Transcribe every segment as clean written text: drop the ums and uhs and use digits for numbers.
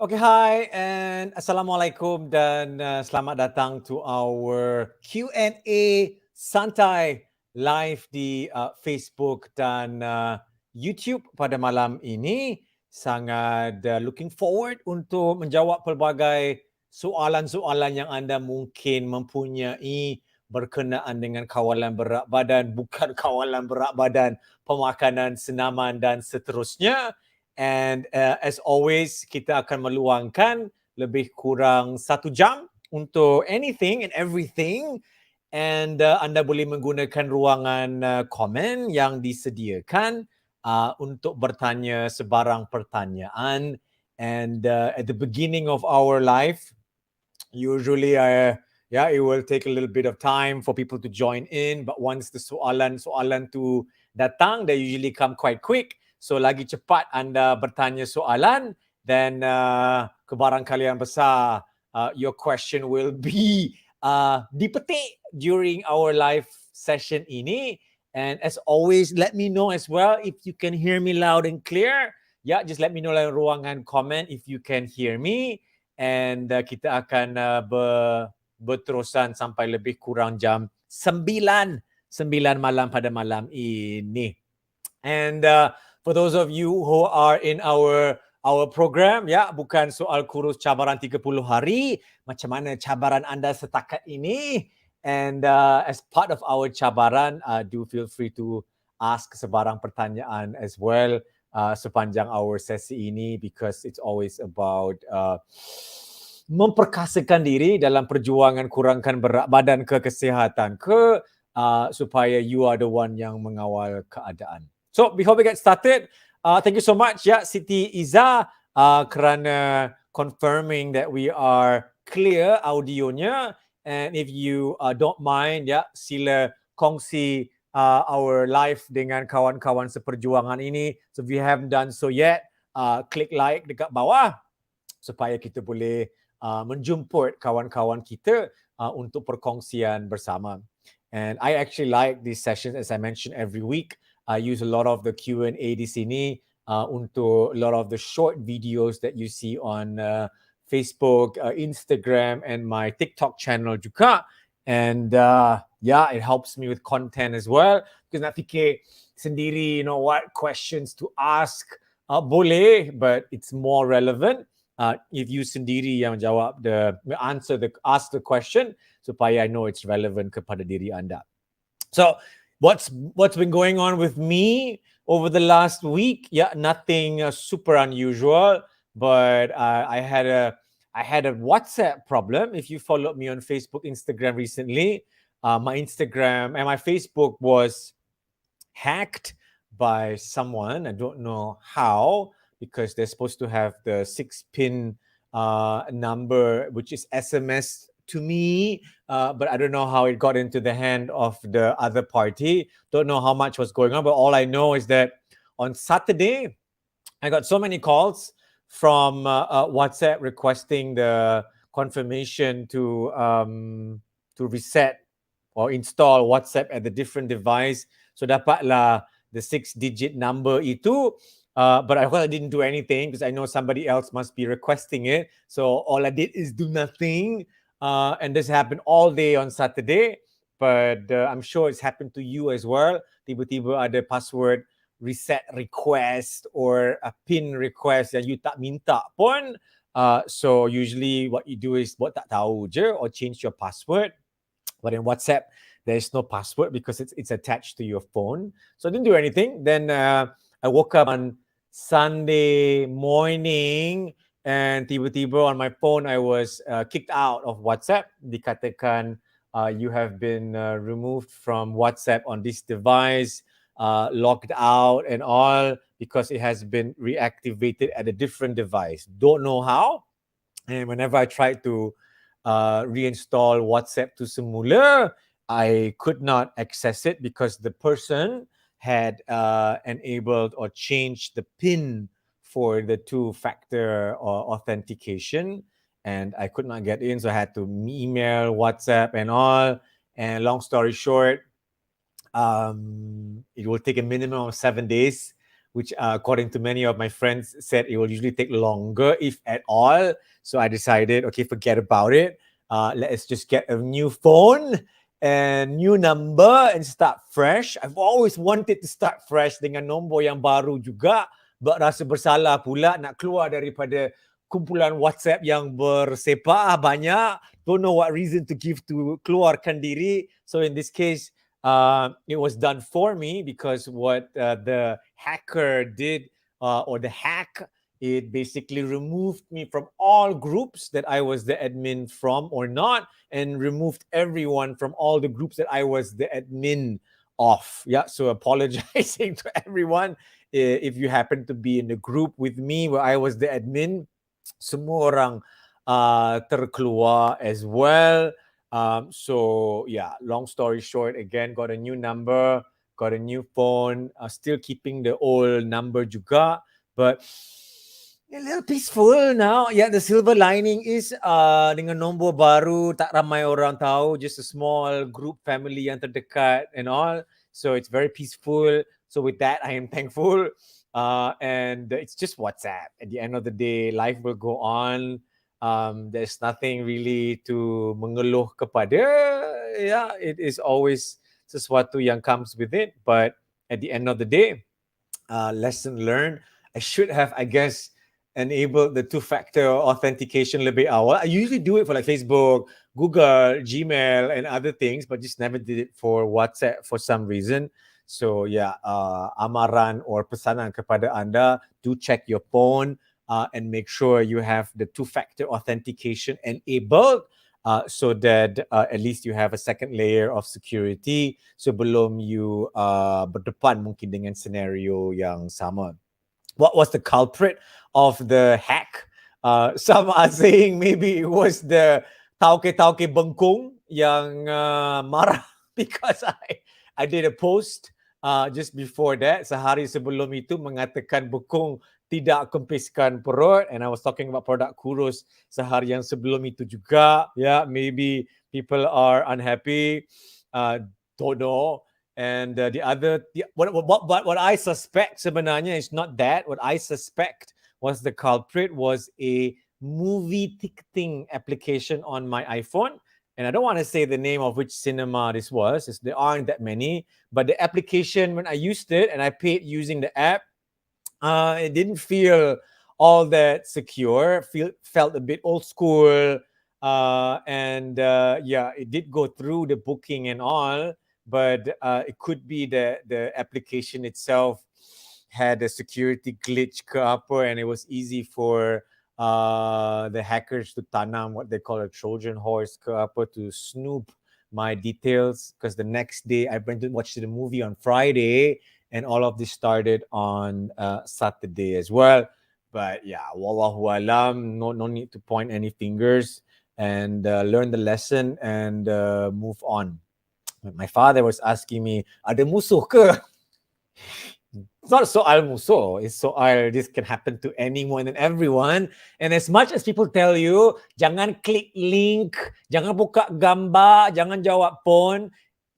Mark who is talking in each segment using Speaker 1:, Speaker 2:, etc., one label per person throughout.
Speaker 1: Okay, hi and Assalamualaikum dan selamat datang to our Q&A Santai live di Facebook dan YouTube pada malam ini. Sangat looking forward untuk menjawab pelbagai soalan-soalan yang anda mungkin mempunyai berkenaan dengan kawalan berat badan, bukan kawalan berat badan, pemakanan, senaman dan seterusnya. And as always, kita akan meluangkan lebih kurang 1 jam untuk anything and everything. And anda boleh menggunakan ruangan komen yang disediakan untuk bertanya sebarang pertanyaan. And at the beginning of our life, usually it will take a little bit of time for people to join in. But once the soalan tu datang, they usually come quite quick. So lagi cepat anda bertanya soalan, then kebarangkalian besar your question will be dipetik during our live session ini. And as always, let me know as well if you can hear me loud and clear. Yeah, just let me know dalam ruangan comment if you can hear me. And kita akan berterusan sampai lebih kurang jam 9 malam pada malam ini. And for those of you who are in our program, ya, bukan soal kurus cabaran 30 hari, macam mana cabaran anda setakat ini. And as part of our cabaran, do feel free to ask sebarang pertanyaan as well sepanjang our sesi ini, because it's always about memperkasakan diri dalam perjuangan kurangkan berat badan ke kesihatan ke supaya you are the one yang mengawal keadaan. So before we get started, thank you so much ya Siti Iza kerana confirming that we are clear audionya. And if you don't mind ya, sila kongsi our live dengan kawan-kawan seperjuangan ini. So if you haven't done so yet, klik like dekat bawah supaya kita boleh menjemput kawan-kawan kita untuk perkongsian bersama. And I actually like these sessions, as I mentioned every week. I use a lot of the Q&A di sini untuk a lot of the short videos that you see on Facebook, Instagram, and my TikTok channel juga. And it helps me with content as well. Because nak fikir sendiri, you know, what questions to ask, boleh, but it's more relevant if you sendiri yang jawab ask the question supaya I know it's relevant kepada diri anda. So what's been going on with me over the last week? Yeah, nothing super unusual, but I had a WhatsApp problem. If you followed me on Facebook, Instagram recently, my Instagram and my Facebook was hacked by someone. I don't know how, because they're supposed to have the 6-pin number, which is SMS to me, but I don't know how it got into the hand of the other party. Don't know how much was going on, but all I know is that on Saturday, I got so many calls from WhatsApp requesting the confirmation to reset or install WhatsApp at the different device. So dapatlah the 6-digit number itu. But I didn't do anything because I know somebody else must be requesting it. So all I did is do nothing. And this happened all day on Saturday. But I'm sure it's happened to you as well. Tiba-tiba ada password reset request or a pin request yang you tak minta pun. So usually what you do is buat tak tahu je or change your password. But in WhatsApp, there's no password because it's attached to your phone. So I didn't do anything. Then I woke up on Sunday morning and tiba-tiba on my phone, I was kicked out of WhatsApp. Dikatakan you have been removed from WhatsApp on this device, logged out and all, because it has been reactivated at a different device. Don't know how. And whenever I tried to reinstall WhatsApp to semula, I could not access it because the person had enabled or changed the PIN for the 2-factor authentication, and I could not get in, so I had to email WhatsApp and all. And long story short, it will take a minimum of 7 days which according to many of my friends said it will usually take longer, if at all. So I decided, okay, forget about it. Let's just get a new phone and new number and start fresh. I've always wanted to start fresh dengan nombor yang baru juga, but rasa bersalah pula nak keluar daripada kumpulan WhatsApp yang bersepah banyak. Don't know what reason to give to keluarkan diri. So in this case, it was done for me, because what the hacker did, or the hack, it basically removed me from all groups that I was the admin from or not, and removed everyone from all the groups that I was the admin of. Yeah, so apologizing to everyone if you happen to be in a group with me where I was the admin. Semua orang terkeluar as well. So yeah, long story short, again, got a new number, got a new phone, still keeping the old number juga, but a little peaceful now. Yeah, the silver lining is dengan nombor baru, tak ramai orang tahu, just a small group family yang terdekat and all. So it's very peaceful. So with that, I am thankful. And it's just WhatsApp. At the end of the day, life will go on. There's nothing really to mengeluh kepada. Yeah, it is always sesuatu yang comes with it. But at the end of the day, lesson learned. I should have, I guess, enabled the two-factor authentication lebih awal. I usually do it for like Facebook, Google, Gmail, and other things, but just never did it for WhatsApp for some reason. So yeah, amaran or pesanan kepada anda, do check your phone and make sure you have the two-factor authentication enabled, so that at least you have a second layer of security sebelum you berdepan mungkin dengan scenario yang sama. What was the culprit of the hack? Some are saying maybe it was the tauke-tauke bengkung yang marah because I did a post just before that, sehari sebelum itu, mengatakan bekung tidak kempiskan perut, and I was talking about produk Kurus sehari yang sebelum itu juga. Yeah, maybe people are unhappy. Don't know. And what I suspect sebenarnya is not that. What I suspect was the culprit was a movie ticketing application on my iPhone. And I don't want to say the name of which cinema this was, as there aren't that many. But the application, when I used it and I paid using the app, it didn't feel all that secure. Felt a bit old school. And yeah, it did go through the booking and all. But it could be that the application itself had a security glitch ke apa, and it was easy for the hackers to tanam what they call a Trojan horse ke apa, to snoop my details. Because the next day I went to watch the movie on Friday, and all of this started on Saturday as well. But yeah, wallahu alam, no need to point any fingers, and learn the lesson and move on. My father was asking me, ada musuh ke? It's not soal musuh. It's soal this can happen to anyone and everyone. And as much as people tell you, jangan klik link, jangan buka gambar, jangan jawab phone,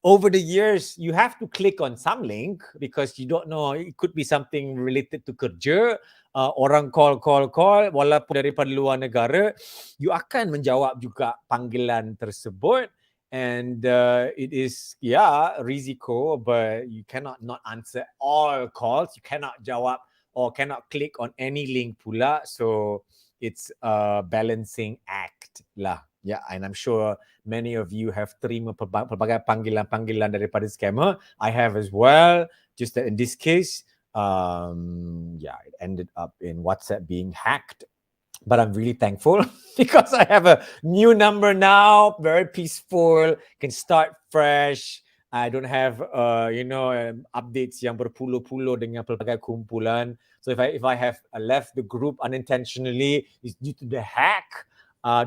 Speaker 1: over the years, you have to click on some link because you don't know. It could be something related to kerja. Orang call, walaupun daripada luar negara, you akan menjawab juga panggilan tersebut. And it is, yeah, risiko, but you cannot not answer all calls. You cannot jawab or cannot click on any link pula. So it's a balancing act lah. Yeah, and I'm sure many of you have terima pelbagai panggilan-panggilan daripada scammer. I have as well. Just that in this case, yeah, it ended up in WhatsApp being hacked. But I'm really thankful because I have a new number now, very peaceful, can start fresh. I don't have, updates yang berpuluh-puluh dengan pelbagai kumpulan. So if I have left the group unintentionally, it's due to the hack.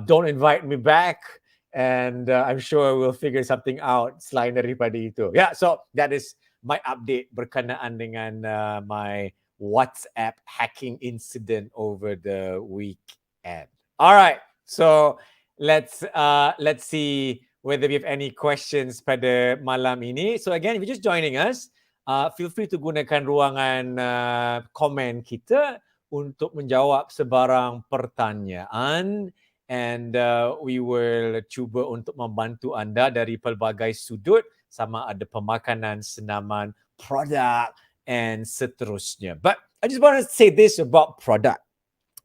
Speaker 1: Don't invite me back, and I'm sure we'll figure something out selain daripada itu. Yeah, so that is my update berkenaan dengan my WhatsApp hacking incident over the weekend. All right, so let's see whether we have any questions pada malam ini. So again, if you're just joining us, feel free to gunakan ruangan komen kita untuk menjawab sebarang pertanyaan, and we will cuba untuk membantu anda dari pelbagai sudut, sama ada pemakanan, senaman, produk, and seterusnya. But I just want to say this about product.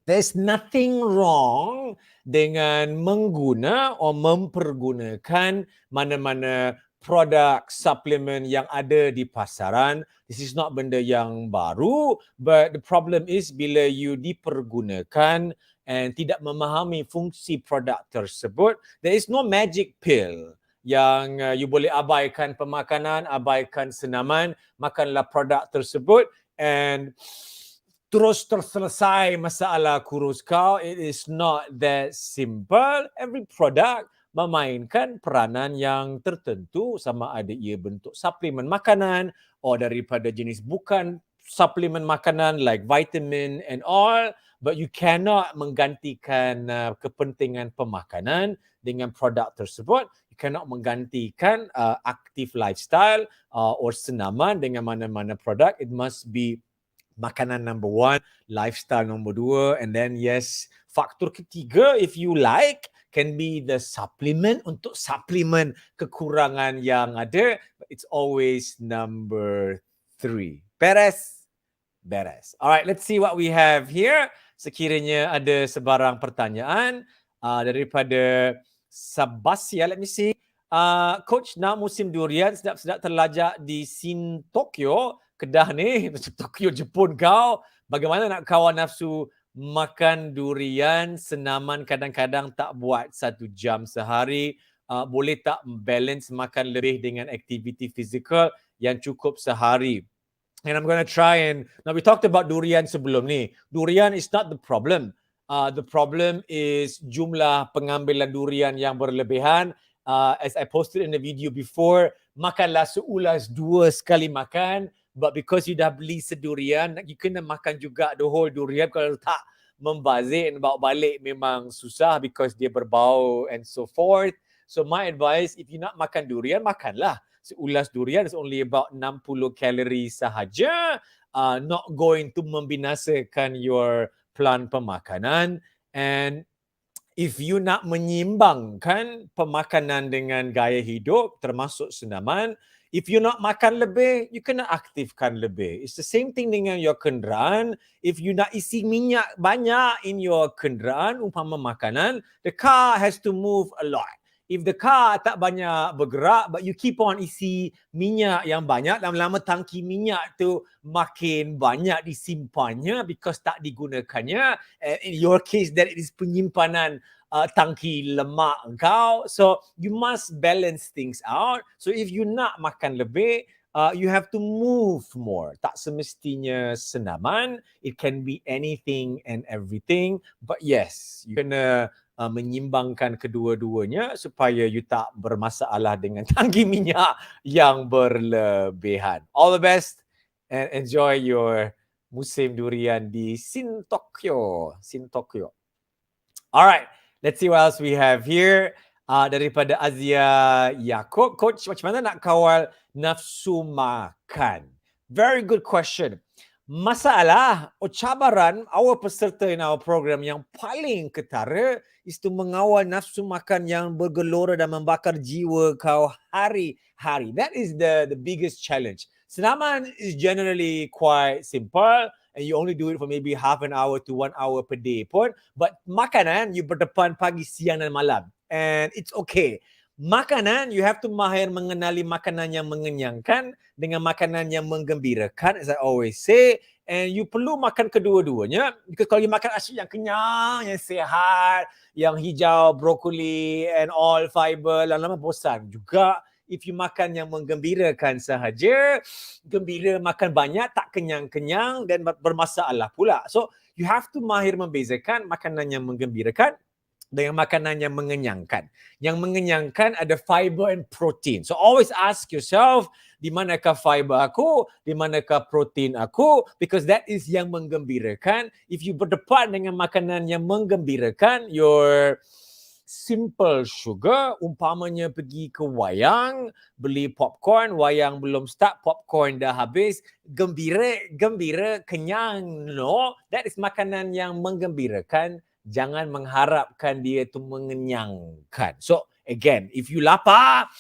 Speaker 1: There's nothing wrong dengan mengguna atau mempergunakan mana-mana produk, suplemen yang ada di pasaran. This is not benda yang baru, but the problem is bila you dipergunakan and tidak memahami fungsi produk tersebut, there is no magic pill yang you boleh abaikan pemakanan, abaikan senaman, makanlah produk tersebut and terus terselesai masalah kurus kau. It is not that simple. Every product memainkan peranan yang tertentu, sama ada ia bentuk suplemen makanan atau daripada jenis bukan suplemen makanan like vitamin and all, but you cannot menggantikan kepentingan pemakanan dengan produk tersebut. You cannot menggantikan active lifestyle or senaman dengan mana-mana produk. It must be makanan number one, lifestyle number dua, and then yes, faktor ketiga if you like can be the supplement untuk suplemen kekurangan yang ada, but it's always number three. Beres? Beres. Alright, let's see what we have here. Sekiranya ada sebarang pertanyaan daripada Sabasia, let me see. Coach, nak musim durian sedap-sedap terlajak di Sin Tokyo, Kedah ni, macam Tokyo Jepun kau. Bagaimana nak kawal nafsu makan durian? Senaman kadang-kadang tak buat 1 jam sehari. Boleh tak balance makan lebih dengan aktiviti fizikal yang cukup sehari? And I'm going to try and... Now, we talked about durian sebelum ni. Durian is not the problem. The problem is jumlah pengambilan durian yang berlebihan. As I posted in the video before, makanlah seulas 2 sekali makan. But because you dah beli sedurian, you kena makan juga the whole durian. Kalau tak membazir and bawa balik memang susah because dia berbau and so forth. So my advice, if you nak makan durian, makanlah. Seulas durian is only about 60 calories sahaja. Not going to membinasakan your plan pemakanan. And if you nak menyimbangkan pemakanan dengan gaya hidup, termasuk senaman, if you nak makan lebih, you kena aktifkan lebih. It's the same thing dengan your kenderaan. If you nak isi minyak banyak in your kenderaan, umpama makanan, the car has to move a lot. If the car tak banyak bergerak, but you keep on isi minyak yang banyak, lama-lama tangki minyak tu makin banyak disimpannya because tak digunakannya. In your case, that is penyimpanan tangki lemak kau. So you must balance things out. So if you nak makan lebih, you have to move more. Tak semestinya senaman. It can be anything and everything. But yes, you kena menyimbangkan kedua-duanya supaya you tak bermasalah dengan tangki minyak yang berlebihan. All the best and enjoy your musim durian di Sin Tokyo. Sin Tokyo. Alright, let's see what else we have here. Daripada Azia Yaakob. Coach, macam mana nak kawal nafsu makan? Very good question. Masalah atau cabaran our peserta in our program yang paling ketara is to mengawal nafsu makan yang bergelora dan membakar jiwa kau hari-hari. That is the biggest challenge. Senaman is generally quite simple and you only do it for maybe half an hour to 1 hour per day pun. But makanan, you berdepan pagi, siang dan malam. And it's okay. Makanan, you have to mahir mengenali makanan yang mengenyangkan dengan makanan yang menggembirakan, as I always say. And you perlu makan kedua-duanya. Because kalau you makan asyik yang kenyang, yang sihat, yang hijau, brokoli and all fiber, lama-lama bosan juga. If you makan yang menggembirakan sahaja, gembira makan banyak, tak kenyang-kenyang dan bermasalah pula. So, you have to mahir membezakan makanan yang menggembirakan dengan makanan yang mengenyangkan. Yang mengenyangkan ada fiber and protein. So always ask yourself, di manakah fiber aku, di manakah protein aku, because that is yang menggembirakan. If you berdepan dengan makanan yang menggembirakan, your simple sugar, umpamanya pergi ke wayang, beli popcorn, wayang belum start, popcorn dah habis, gembira, kenyang. No, that is makanan yang menggembirakan. Jangan mengharapkan dia tu mengenyangkan. So, again, if you lapar,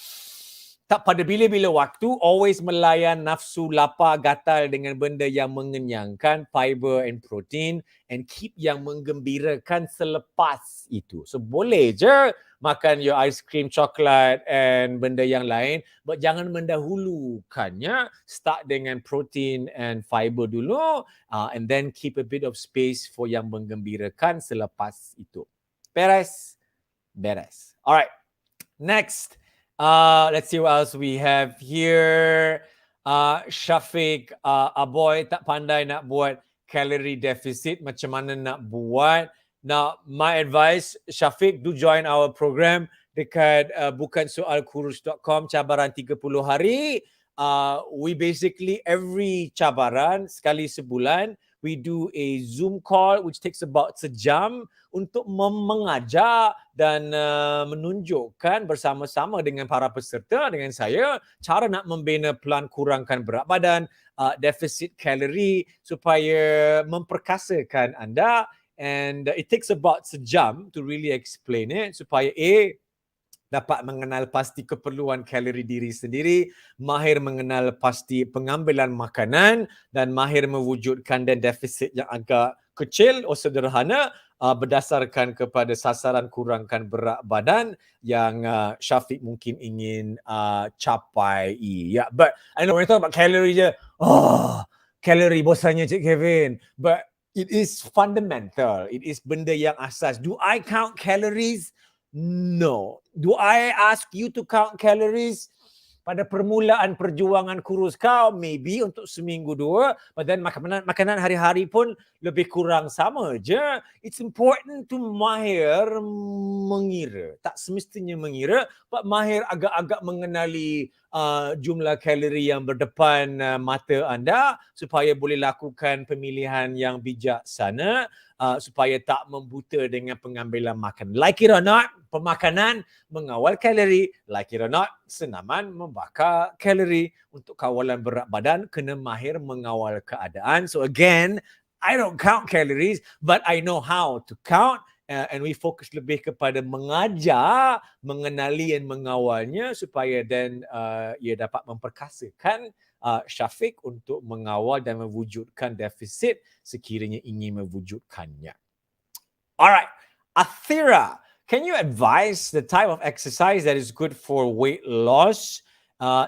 Speaker 1: tak pada bila-bila waktu, always melayan nafsu lapar gatal dengan benda yang mengenyangkan, fiber and protein, and keep yang menggembirakan selepas itu. So boleh je makan your ice cream, coklat and benda yang lain, but jangan mendahulukannya. Start dengan protein and fiber dulu, and then keep a bit of space for yang menggembirakan selepas itu. Beres? Beres. Alright, next. Let's see what else we have here. Syafiq, Aboy tak pandai nak buat calorie deficit. Macam mana nak buat? Now, my advice, Syafiq, do join our program dekat bukansoalkurus.com, cabaran 30 hari. We basically, every cabaran, sekali sebulan, we do a Zoom call which takes about sejam untuk mengajar dan menunjukkan bersama-sama dengan para peserta, dengan saya, cara nak membina pelan kurangkan berat badan, deficit kalori supaya memperkasakan anda. And it takes about sejam to really explain it supaya dapat mengenal pasti keperluan kalori diri sendiri, mahir mengenal pasti pengambilan makanan dan mahir mewujudkan dan defisit yang agak kecil atau sederhana berdasarkan kepada sasaran kurangkan berat badan yang Syafiq mungkin ingin capai. Yeah, but I know when we talk about calorie je, kalori bosannya Cik Kevin. But it is fundamental. It is benda yang asas. Do I count calories? No. Do I ask you to count calories? Pada permulaan perjuangan kurus kau, maybe untuk seminggu dua, but then makanan hari-hari pun lebih kurang sama je. It's important to mahir mengira. Tak semestinya mengira, but mahir agak-agak mengenali jumlah kalori yang berdepan mata anda supaya boleh lakukan pemilihan yang bijaksana, supaya tak membuta dengan pengambilan makan. Like it or not, pemakanan mengawal kalori. Like it or not, senaman membakar kalori. Untuk kawalan berat badan, kena mahir mengawal keadaan. So again, I don't count calories, but I know how to count. And we focus lebih kepada mengajar, mengenali dan mengawalnya supaya then ia dapat memperkasakan Syafiq untuk mengawal dan mewujudkan defisit sekiranya ingin mewujudkannya. Alright, Athira, can you advise the type of exercise that is good for weight loss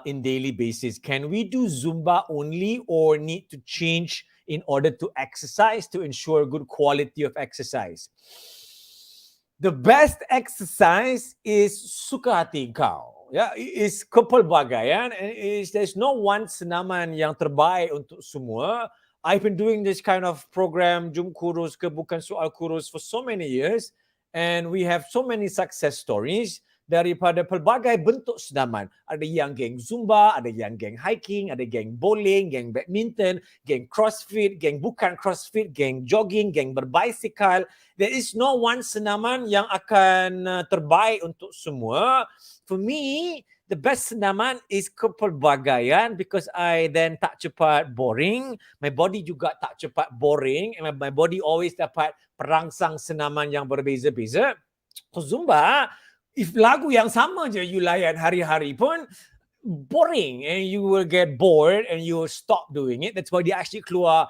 Speaker 1: in daily basis? Can we do Zumba only or need to change in order to exercise to ensure good quality of exercise? The best exercise is suka hati kau. Ya, is kepelbagaian, and there's no one senaman yang terbaik untuk semua. I've been doing this kind of program, Jum Kurus ke Bukan Soal Kurus, for so many years, and we have so many success stories daripada pelbagai bentuk senaman. Ada yang geng Zumba, ada yang geng hiking, ada geng bowling, geng badminton, geng crossfit, geng bukan crossfit, geng jogging, geng berbasikal. There is no one senaman yang akan terbaik untuk semua. For me, the best senaman is kepelbagaian because I then tak cepat boring. My body juga tak cepat boring, and my body always dapat perangsang senaman yang berbeza-beza. For Zumba, if lagu yang sama je you layan hari-hari pun, boring, and you will get bored and you will stop doing it. That's why dia actually keluar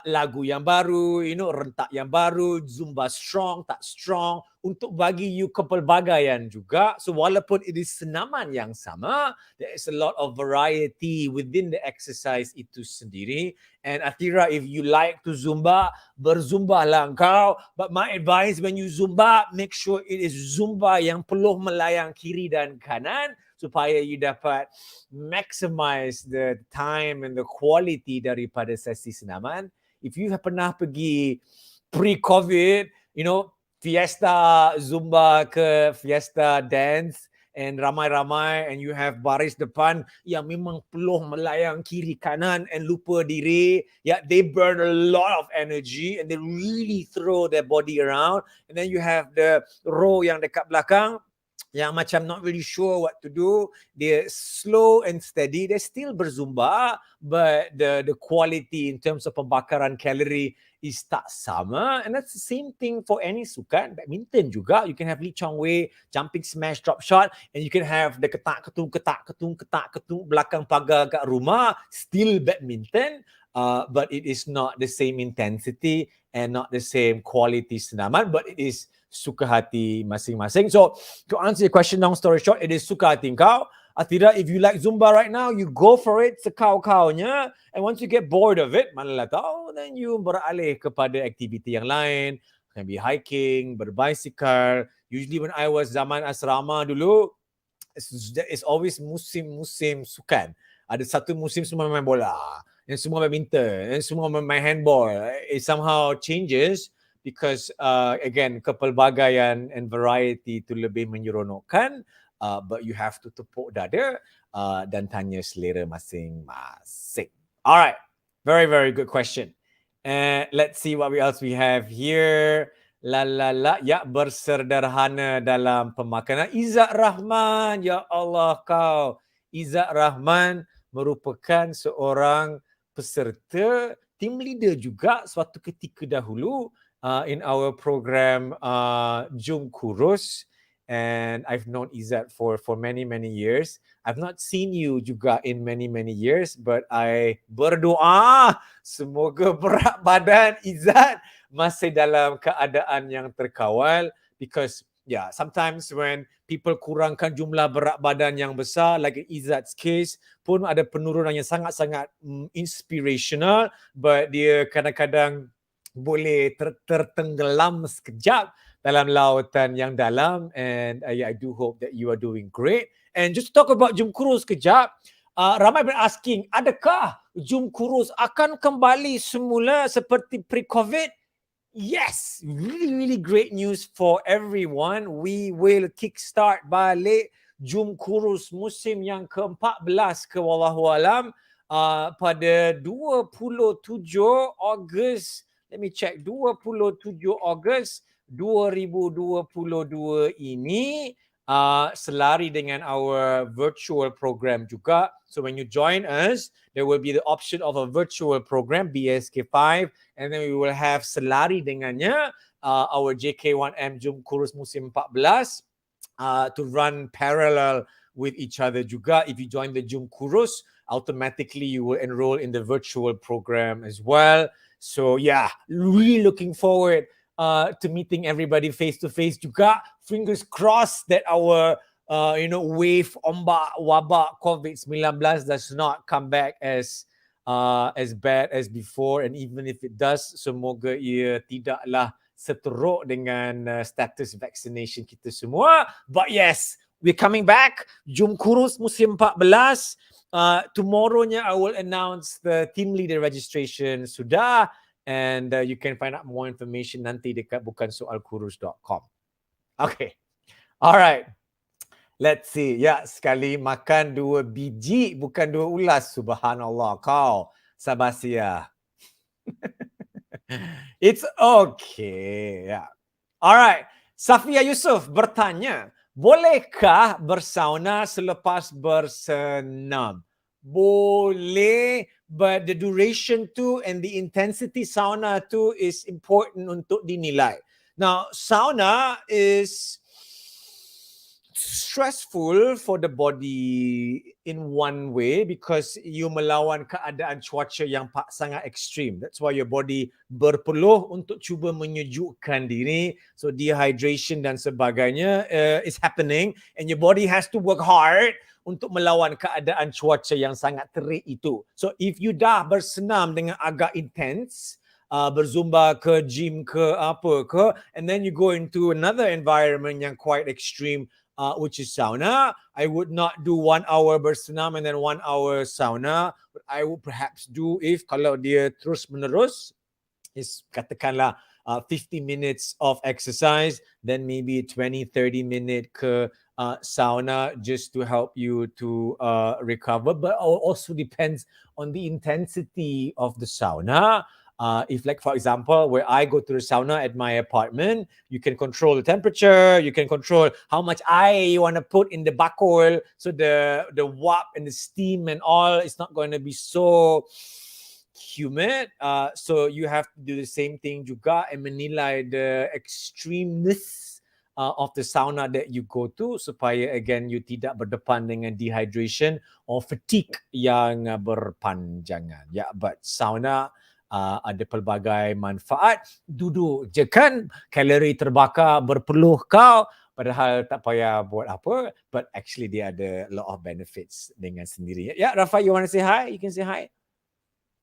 Speaker 1: lagu yang baru, rentak yang baru, Zumba strong, tak strong, untuk bagi you kepelbagaian juga. So walaupun it is senaman yang sama, there is a lot of variety within the exercise itu sendiri. And Athira, if you like to Zumba, berzumba lah kau. But my advice, when you Zumba, make sure it is Zumba yang peluh melayang kiri dan kanan, supaya you dapat maximize the time and the quality daripada sesi senaman. If you pernah pergi pre-COVID, fiesta Zumba ke fiesta dance, and ramai-ramai, and you have baris depan yang memang peluh melayang kiri kanan and lupa diri. Yeah, they burn a lot of energy and they really throw their body around. And then you have the row yang dekat belakang yang macam not really sure what to do. They're slow and steady. They're still berzumba, but the quality in terms of pembakaran kalori is tak sama. And that's the same thing for any sukan. Badminton juga. You can have Lee Chong Wei, jumping smash, drop shot, and you can have the ketak-ketung belakang pagar kat rumah, still badminton. But it is not the same intensity and not the same quality senaman, but it is suka hati masing-masing. So to answer your question, long story short, it is suka hati kau. Tidak, if you like Zumba right now, you go for it sekau-kaunya. And once you get bored of it, manalah tahu, then you beralih kepada aktiviti yang lain. Can be hiking, berbicycle. Usually when I was zaman asrama dulu, it's always musim-musim sukan. Ada satu musim semua main bola, yang semua badminton, yang semua main handball. It somehow changes because again, kepelbagaian and variety itu lebih menyeronokkan. But you have to tepuk dada dan tanya selera masing-masing. All right, very, very good question. And let's see what else we have here. Ya, bersederhana dalam pemakanan. Izzat Rahman, ya Allah kau. Izzat Rahman merupakan seorang peserta, team leader juga suatu ketika dahulu in our program Jom Kurus. And I've known Izzat for many, many years. I've not seen you juga in many, many years, but I berdoa semoga berat badan Izzat masih dalam keadaan yang terkawal, because yeah, sometimes when people kurangkan jumlah berat badan yang besar, like in Izzat's case, pun ada penurunan yang sangat-sangat inspirational, but dia kadang-kadang boleh tertenggelam sekejap dalam lautan yang dalam. And I do hope that you are doing great. And just talk about Jom Kurus kejap. Ramai been asking, adakah Jom Kurus akan kembali semula seperti pre-COVID? Yes, really, really great news for everyone. We will kickstart balik Jom Kurus musim yang ke-14 ke Wallahualam pada 27 Ogos. Let me check, 27 Ogos 2022 ini, selari dengan our virtual program juga. So when you join us, there will be the option of a virtual program, BSK5, and then we will have selari dengannya our JK1M Jom Kurus musim 14 to run parallel with each other juga. If you join the Jom Kurus, automatically you will enroll in the virtual program as well. So yeah, really looking forward to meeting everybody face to face juga. Fingers crossed that our wave ombak wabak COVID-19 does not come back as bad as before, and even if it does, semoga ia tidaklah seteruk dengan status vaccination kita semua. But yes, we're coming back. Jom Kurus musim 14. Tomorrow-nya I will announce the team leader registration sudah, and you can find out more information nanti dekat bukansoalkurus.com. Okay. Alright. Let's see. Ya, sekali makan 2 biji bukan 2 ulas. Subhanallah kau. Sabasia. It's okay. Yeah. Alright. Safia Yusof bertanya, bolehkah bersauna selepas bersenam? Boleh, but the duration tu and the intensity sauna tu is important untuk dinilai. Now, sauna is stressful for the body in one way because you melawan keadaan cuaca yang sangat ekstrim. That's why your body berpeluh untuk cuba menyejukkan diri. So dehydration dan sebagainya is happening, and your body has to work hard untuk melawan keadaan cuaca yang sangat terik itu. So if you dah bersenam dengan agak intense, berzumba ke, gym ke, apa ke, and then you go into another environment yang quite extreme, which is sauna, I would not do 1 hour bersenam and then 1 hour sauna. But I would perhaps do, if kalau dia terus menerus, is katakanlah 50 minutes of exercise, then maybe 20-30 minute ke sauna just to help you to recover, but also depends on the intensity of the sauna. If, like, for example, where I go to the sauna at my apartment, you can control the temperature, you can control how much air you want to put in the bakul, so the wap and the steam and all is not going to be so humid. So you have to do the same thing juga and menilai the extremeness of the sauna that you go to, supaya again you tidak berdepan dengan dehydration or fatigue yang berpanjangan. Ya, but sauna ada pelbagai manfaat. Duduk je kan, kalori terbakar berpeluh kau, padahal tak payah buat apa, but actually dia ada a lot of benefits dengan sendiri. Ya, Rafa, you want to say hi? You can say hi.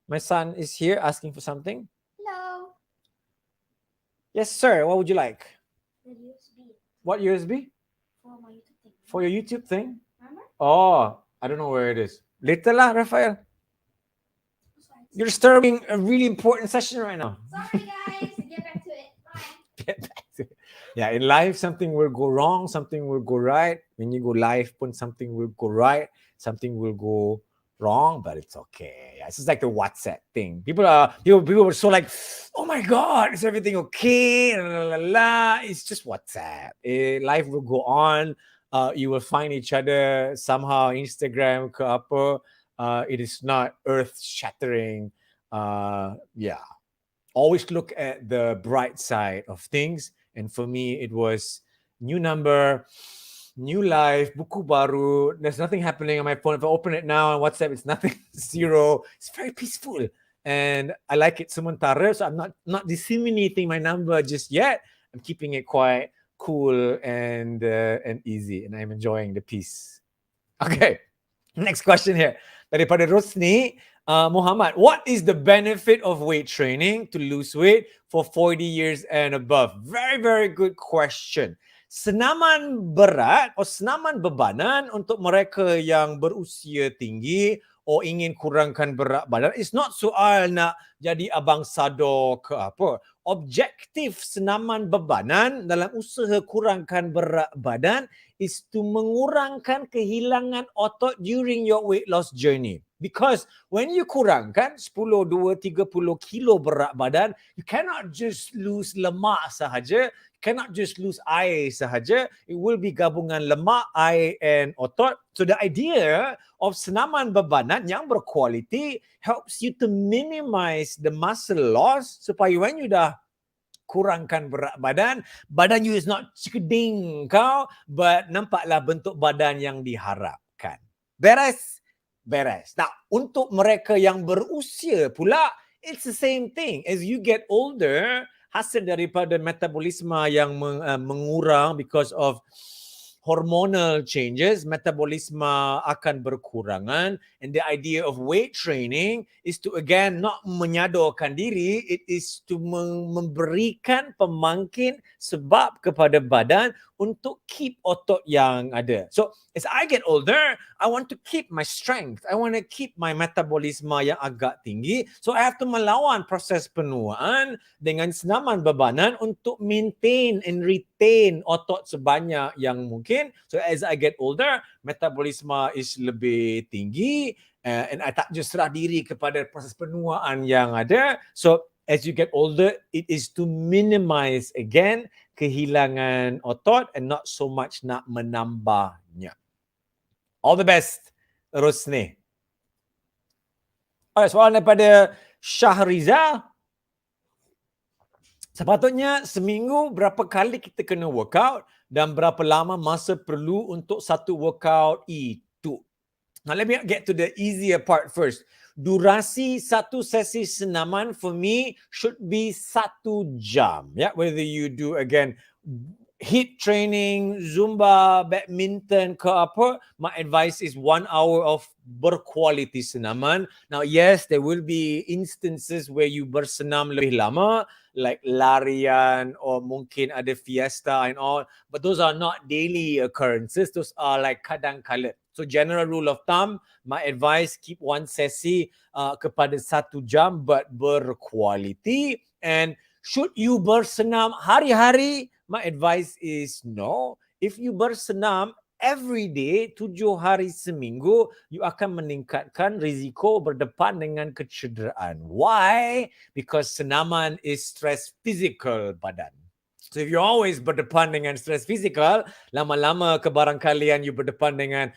Speaker 1: My son is here asking for something.
Speaker 2: Hello.
Speaker 1: Yes, sir. What would you like?
Speaker 2: The USB.
Speaker 1: What USB?
Speaker 2: For my YouTube thing.
Speaker 1: For your YouTube thing?
Speaker 2: Remember?
Speaker 1: Oh, I don't know where it is. Later lah, Raphael. You're disturbing a really important session right now.
Speaker 2: Sorry, guys. Get back to it. Bye.
Speaker 1: Get back to it. Yeah, in life, something will go wrong, something will go right. When you go live, pun something will go right, something will go wrong, but it's okay. Yeah, it's just like the WhatsApp thing. People were so like, oh my God, is everything okay? La, la, la. It's just WhatsApp. Life will go on. You will find each other somehow, Instagram ke apa. It is not earth-shattering. Yeah. Always look at the bright side of things. And for me, it was new number, new life, buku baru. There's nothing happening on my phone. If I open it now on WhatsApp, it's nothing, zero. It's very peaceful. And I like it sementara, so I'm not disseminating my number just yet. I'm keeping it quite cool and easy. And I'm enjoying the peace. Okay. Next question here. Daripada Rosni, Muhammad, what is the benefit of weight training to lose weight for 40 years and above? Very, very good question. Senaman berat atau senaman bebanan untuk mereka yang berusia tinggi or ingin kurangkan berat badan, it's not soal nak jadi abang sado ke apa. Objektif senaman bebanan dalam usaha kurangkan berat badan is to mengurangkan kehilangan otot during your weight loss journey. Because when you kurangkan 10, 2, 30 kilo berat badan, you cannot just lose lemak sahaja, you cannot just lose air sahaja. It will be gabungan lemak, air and otot. So the idea of senaman bebanan yang berkualiti helps you to minimize the muscle loss, supaya when you dah kurangkan berat badan you is not cekeding kau, but nampaklah bentuk badan yang diharapkan. Beres? Beres. Nah, untuk mereka yang berusia pula, it's the same thing. As you get older, hasil daripada metabolisme yang mengurang because of hormonal changes, metabolisme akan berkurangan, and the idea of weight training is to again not menyadorkan diri, it is to memberikan pemangkin sebab kepada badan untuk keep otot yang ada. So as I get older, I want to keep my strength, I want to keep my metabolisme yang agak tinggi, so I have to melawan proses penuaan dengan senaman bebanan untuk maintain and retain otot sebanyak yang mungkin. So as I get older, metabolisme is lebih tinggi, and I tak just serah diri kepada proses penuaan yang ada. So as you get older, it is to minimize again kehilangan otot and not so much nak menambahnya. All the best, Rosni. Alright, soalan daripada Syahriza. Sepatutnya seminggu berapa kali kita kena workout dan berapa lama masa perlu untuk satu workout itu? Now let me get to the easier part first. Durasi satu sesi senaman for me should be 1 jam. Yeah, whether you do again HIIT training, Zumba, badminton ke apa, my advice is 1 hour of berkualiti senaman. Now yes, there will be instances where you bersenam lebih lama, like larian or mungkin ada fiesta and all, but those are not daily occurrences, those are like kadang-kala. So general rule of thumb, my advice, keep one sesi kepada 1 jam but berkualiti. And should you bersenam hari-hari? My advice is no. If you bersenam every day, 7 hari seminggu, you akan meningkatkan risiko berdepan dengan kecederaan. Why? Because senaman is stress physical badan. So if you're always berdepan dengan stress fizikal, lama-lama kebarangkalian you berdepan dengan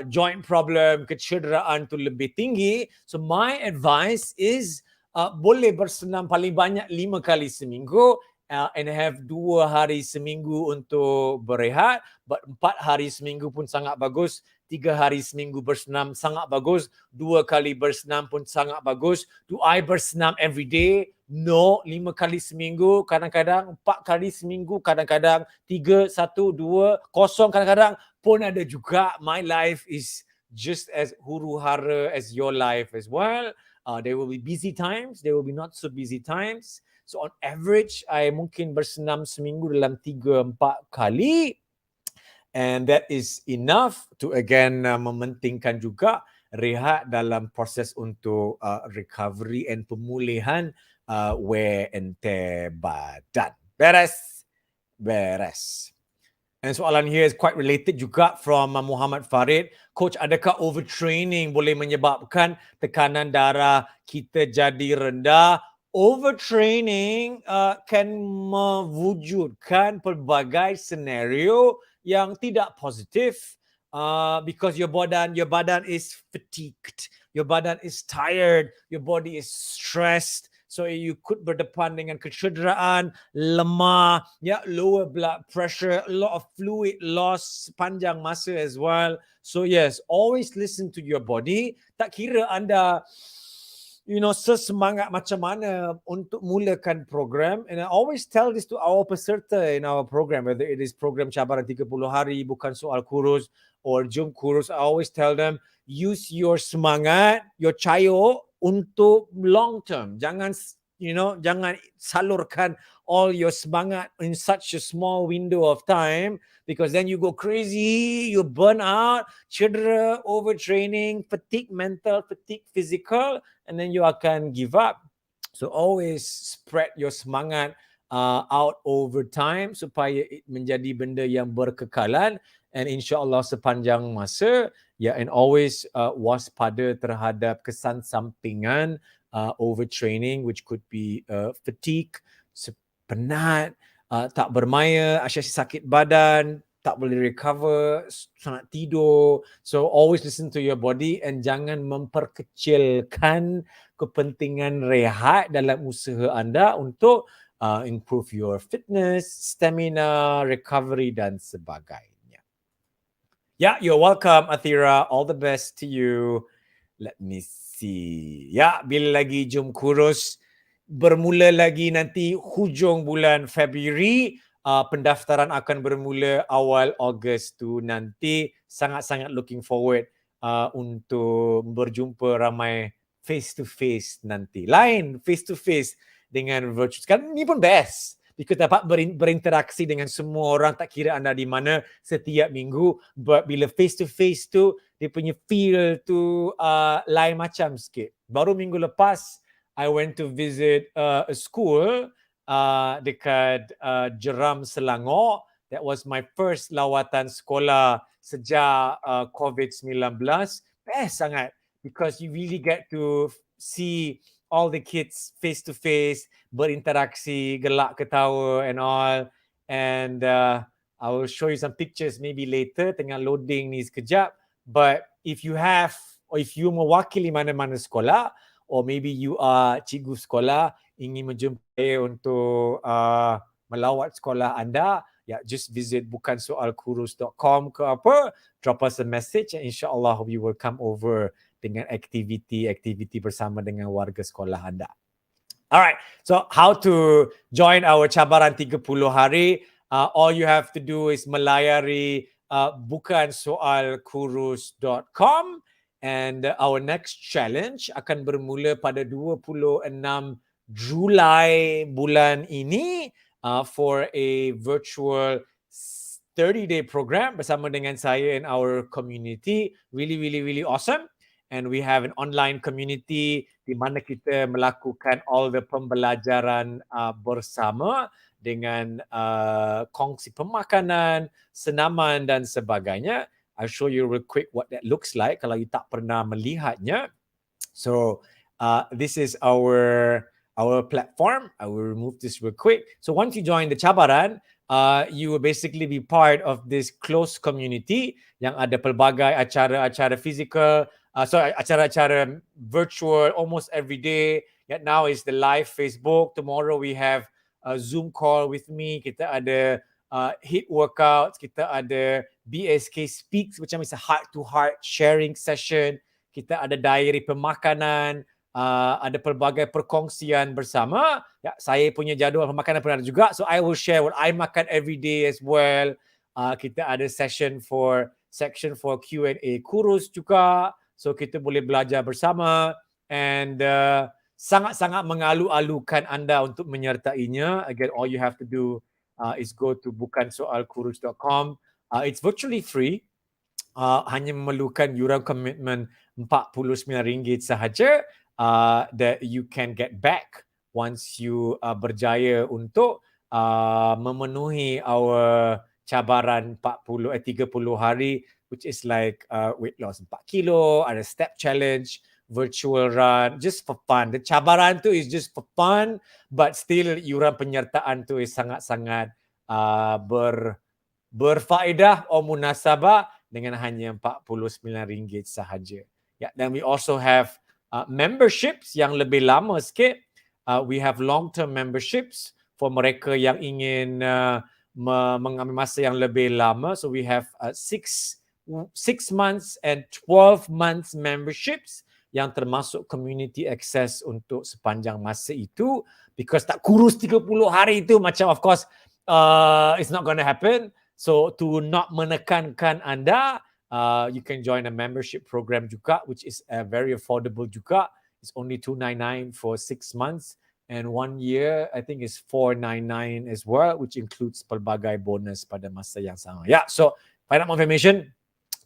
Speaker 1: joint problem, kecederaan tu lebih tinggi. So my advice is boleh bersenam paling banyak 5 kali seminggu and have 2 hari seminggu untuk berehat, but 4 hari seminggu pun sangat bagus. 3 hari seminggu bersenam sangat bagus. 2 kali bersenam pun sangat bagus. Do I bersenam every day? No, 5 kali seminggu, kadang-kadang 4 kali seminggu, kadang-kadang 3, 1, 2, kosong kadang-kadang pun ada juga. My life is just as huru-hara as your life as well. There will be busy times, there will be not so busy times. So on average, I mungkin bersenam seminggu dalam 3-4 kali. And that is enough to again mementingkan juga rehat dalam proses untuk recovery and pemulihan wear and tear badan. Beres. And soalan here is quite related juga from Muhammad Farid. Coach, adakah overtraining boleh menyebabkan tekanan darah kita jadi rendah? Overtraining can mewujudkan pelbagai senario yang tidak positif because your badan is fatigued, your badan is tired, your body is stressed. So you could berdepan dengan kecederaan, lemah, lower blood pressure, a lot of fluid loss sepanjang masa as well. So yes, always listen to your body. Tak kira anda sesemangat macam mana untuk mulakan program. And I always tell this to our peserta in our program, whether it is program cabaran 30 hari, bukan soal kurus, or jom kurus, I always tell them, use your semangat, your cayo untuk long term. Jangan salurkan all your semangat in such a small window of time, because then you go crazy, you burn out, cedera, overtraining, fatigue mental, fatigue physical, and then you akan give up. So always spread your semangat out over time supaya menjadi benda yang berkekalan, and insyaAllah sepanjang masa, and always waspada terhadap kesan sampingan overtraining, which could be fatigue, penat, tak bermaya, asyik sakit badan, tak boleh recover, sangat tidur. So always listen to your body and jangan memperkecilkan kepentingan rehat dalam usaha anda untuk improve your fitness, stamina, recovery dan sebagainya. Yeah, you're welcome, Athira. All the best to you. Let me see. Bila lagi jom kurus, bermula lagi nanti hujung bulan Februari. Pendaftaran akan bermula awal Ogos tu nanti. Sangat-sangat looking forward untuk berjumpa ramai face to face nanti. Lain face to face dengan virtual. Sekarang ni pun best. Because dapat berinteraksi dengan semua orang, tak kira anda di mana, setiap minggu. But bila face to face tu, dia punya feel tu lain macam sikit. Baru minggu lepas, I went to visit a school dekat Jeram, Selangor. That was my first lawatan sekolah sejak COVID-19. Best sangat. Because you really get to see all the kids face to face, berinteraksi, gelak ketawa and all. And I will show you some pictures maybe later, tengah loading ni sekejap. But if you have, or if you mewakili mana-mana sekolah, or maybe you are cikgu sekolah, ingin menjumpa untuk melawat sekolah anda, just visit bukansoalkurus.com ke apa, drop us a message and insyaAllah we will come over dengan aktiviti bersama dengan warga sekolah anda. Alright, so how to join our cabaran 30 hari? All you have to do is melayari bukansoalkurus.com, and our next challenge akan bermula pada 26 Julai bulan ini for a virtual 30-day program bersama dengan saya and our community. Really awesome. And we have an online community di mana kita melakukan all the pembelajaran bersama dengan kongsi pemakanan, senaman dan sebagainya. I'll show you real quick what that looks like kalau you tak pernah melihatnya. So this is our platform. I will remove this real quick. So once you join the cabaran, you will basically be part of this close community yang ada pelbagai acara-acara fizikal, acara-acara virtual almost every day. Yet now is the live Facebook. Tomorrow we have a Zoom call with me. Kita ada HIIT workouts. Kita ada BSK Speaks, which is a heart-to-heart sharing session. Kita ada diary pemakanan. Ada pelbagai perkongsian bersama. Ya, saya punya jadual pemakanan pun ada juga. So I will share what I makan every day as well. Kita ada section for Q&A Kurus juga. So kita boleh belajar bersama. And sangat-sangat mengalu-alukan anda untuk menyertainya. Again, all you have to do is go to bukansoalkurus.com. It's virtually free. Hanya memerlukan yuran komitmen RM49 sahaja that you can get back once you berjaya untuk memenuhi our cabaran 30 hari, which is like weight loss 4 kilo, ada step challenge, virtual run, just for fun. The cabaran tu is just for fun, but still yuran penyertaan tu is sangat-sangat berfaedah atau munasabah dengan hanya RM49 sahaja. Yeah, then we also have memberships yang lebih lama sikit. We have long-term memberships for mereka yang ingin mengambil masa yang lebih lama. So we have 6 months and 12 months memberships yang termasuk community access untuk sepanjang masa itu, because tak kurus 30 hari itu macam of course it's not going to happen. So to not menekankan anda, you can join a membership program juga, which is very affordable juga. It's only $299 for 6 months, and 1 year I think is $499 as well, which includes pelbagai bonus pada masa yang sama. Yeah, so find out more information,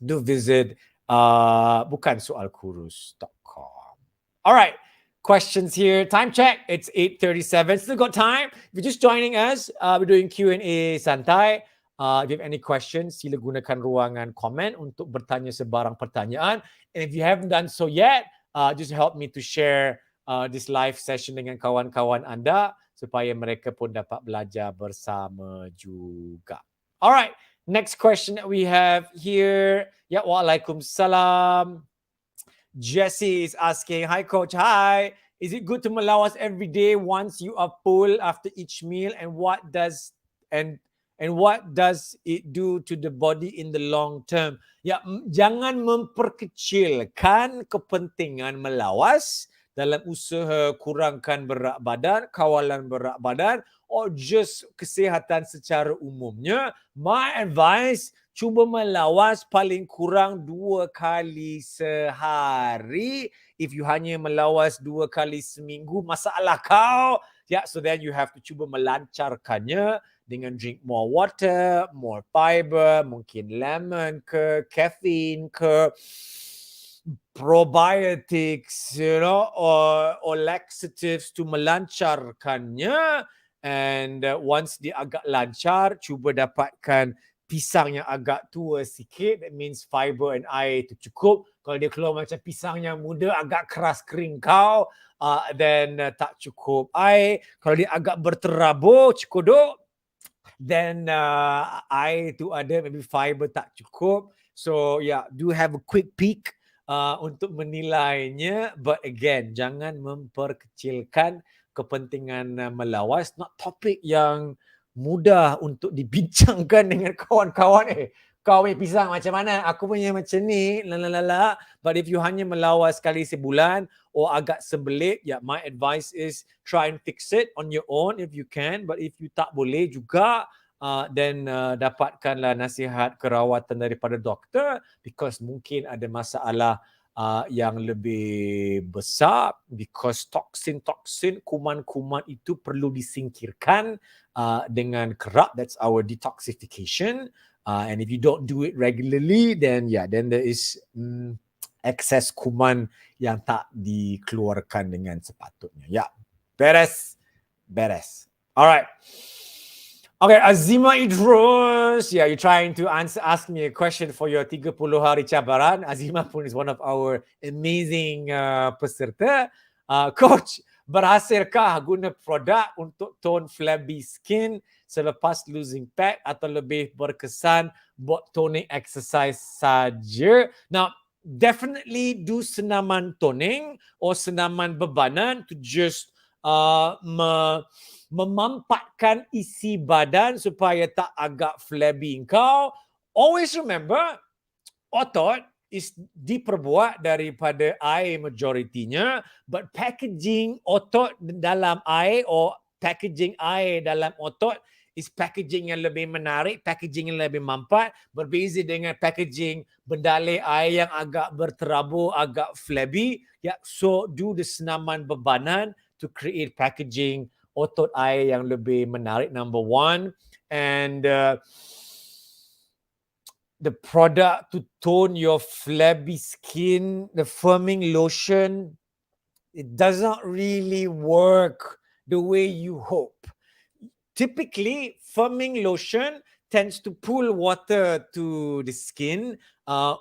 Speaker 1: do visit bukansoalkurus.com. All right, questions here. Time check. It's 8:37. Still got time. If you're just joining us, we're doing Q&A Santai. If you have any questions, sila gunakan ruangan komen untuk bertanya sebarang pertanyaan. And if you haven't done so yet, just help me to share this live session dengan kawan-kawan anda supaya mereka pun dapat belajar bersama juga. All right, next question that we have here. Ya, waalaikumsalam. Jesse is asking, hi coach, hi. Is it good to melawas every day once you are full after each meal? And what does it do to the body in the long term? Ya, jangan memperkecilkan kepentingan melawas dalam usaha kurangkan berat badan, kawalan berat badan, or just kesihatan secara umumnya. My advice, cuba melawas paling kurang 2 kali sehari. If you hanya melawas 2 kali seminggu, masalah kau. Ya, so then you have to cuba melancarkannya dengan drink more water, more fiber, mungkin lemon ke, caffeine ke, probiotics, or laxatives to melancarkannya. And once dia agak lancar, cuba dapatkan pisang yang agak tua sikit. That means fiber and air itu cukup. Kalau dia keluar macam pisang yang muda, agak keras kering kau, then tak cukup air. Kalau dia agak berterabur, cukup, then air itu ada, maybe fiber tak cukup. So yeah, do have a quick peek untuk menilainya. But again, jangan memperkecilkan kepentingan melawas. Not topik yang mudah untuk dibincangkan dengan kawan-kawan. Kau punya pisang macam mana? Aku punya macam ni. Lalala. But if you hanya melawas sekali sebulan or agak sembelit, yeah, my advice is try and fix it on your own if you can. But if you tak boleh juga, then dapatkanlah nasihat kerawatan daripada doktor, because mungkin ada masalah yang lebih besar, because toksin-toksin, kuman-kuman itu perlu disingkirkan dengan kerap. That's our detoxification. And if you don't do it regularly, then there is excess kuman yang tak dikeluarkan dengan sepatutnya. Ya, beres. Alright. Okay, Azima Idrus. Yeah, you're trying to ask me a question for your 30 hari cabaran. Azima pun is one of our amazing peserta. Coach, berhasilkah guna produk untuk tone flabby skin selepas losing fat atau lebih berkesan buat toning exercise saja? Now, definitely do senaman toning or senaman bebanan to just memampatkan isi badan supaya tak agak flabby kau. Always remember, otot is diperbuat daripada air majoritinya, but packaging otot dalam air or packaging air dalam otot is packaging yang lebih menarik, packaging yang lebih mampat, berbeza dengan packaging bendalai air yang agak berterabur, agak flabby. Yeah, so do the senaman bebanan to create packaging otot air yang lebih menarik, number one. And the product to tone your flabby skin, the firming lotion, it does not really work the way you hope. Typically, firming lotion tends to pull water to the skin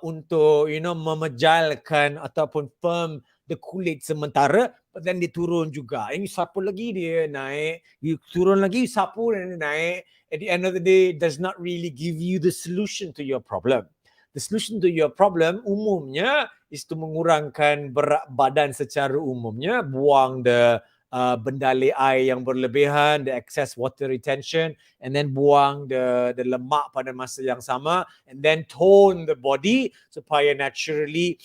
Speaker 1: untuk memejalkan ataupun firm the kulit sementara, but then dia turun juga. Ini sapu lagi dia naik, you turun lagi, sapu dan dia naik. At the end of the day, it does not really give you the solution to your problem. The solution to your problem umumnya is to mengurangkan berat badan secara umumnya, buang the bendalai air yang berlebihan, the excess water retention, and then buang the lemak pada masa yang sama, and then tone the body supaya naturally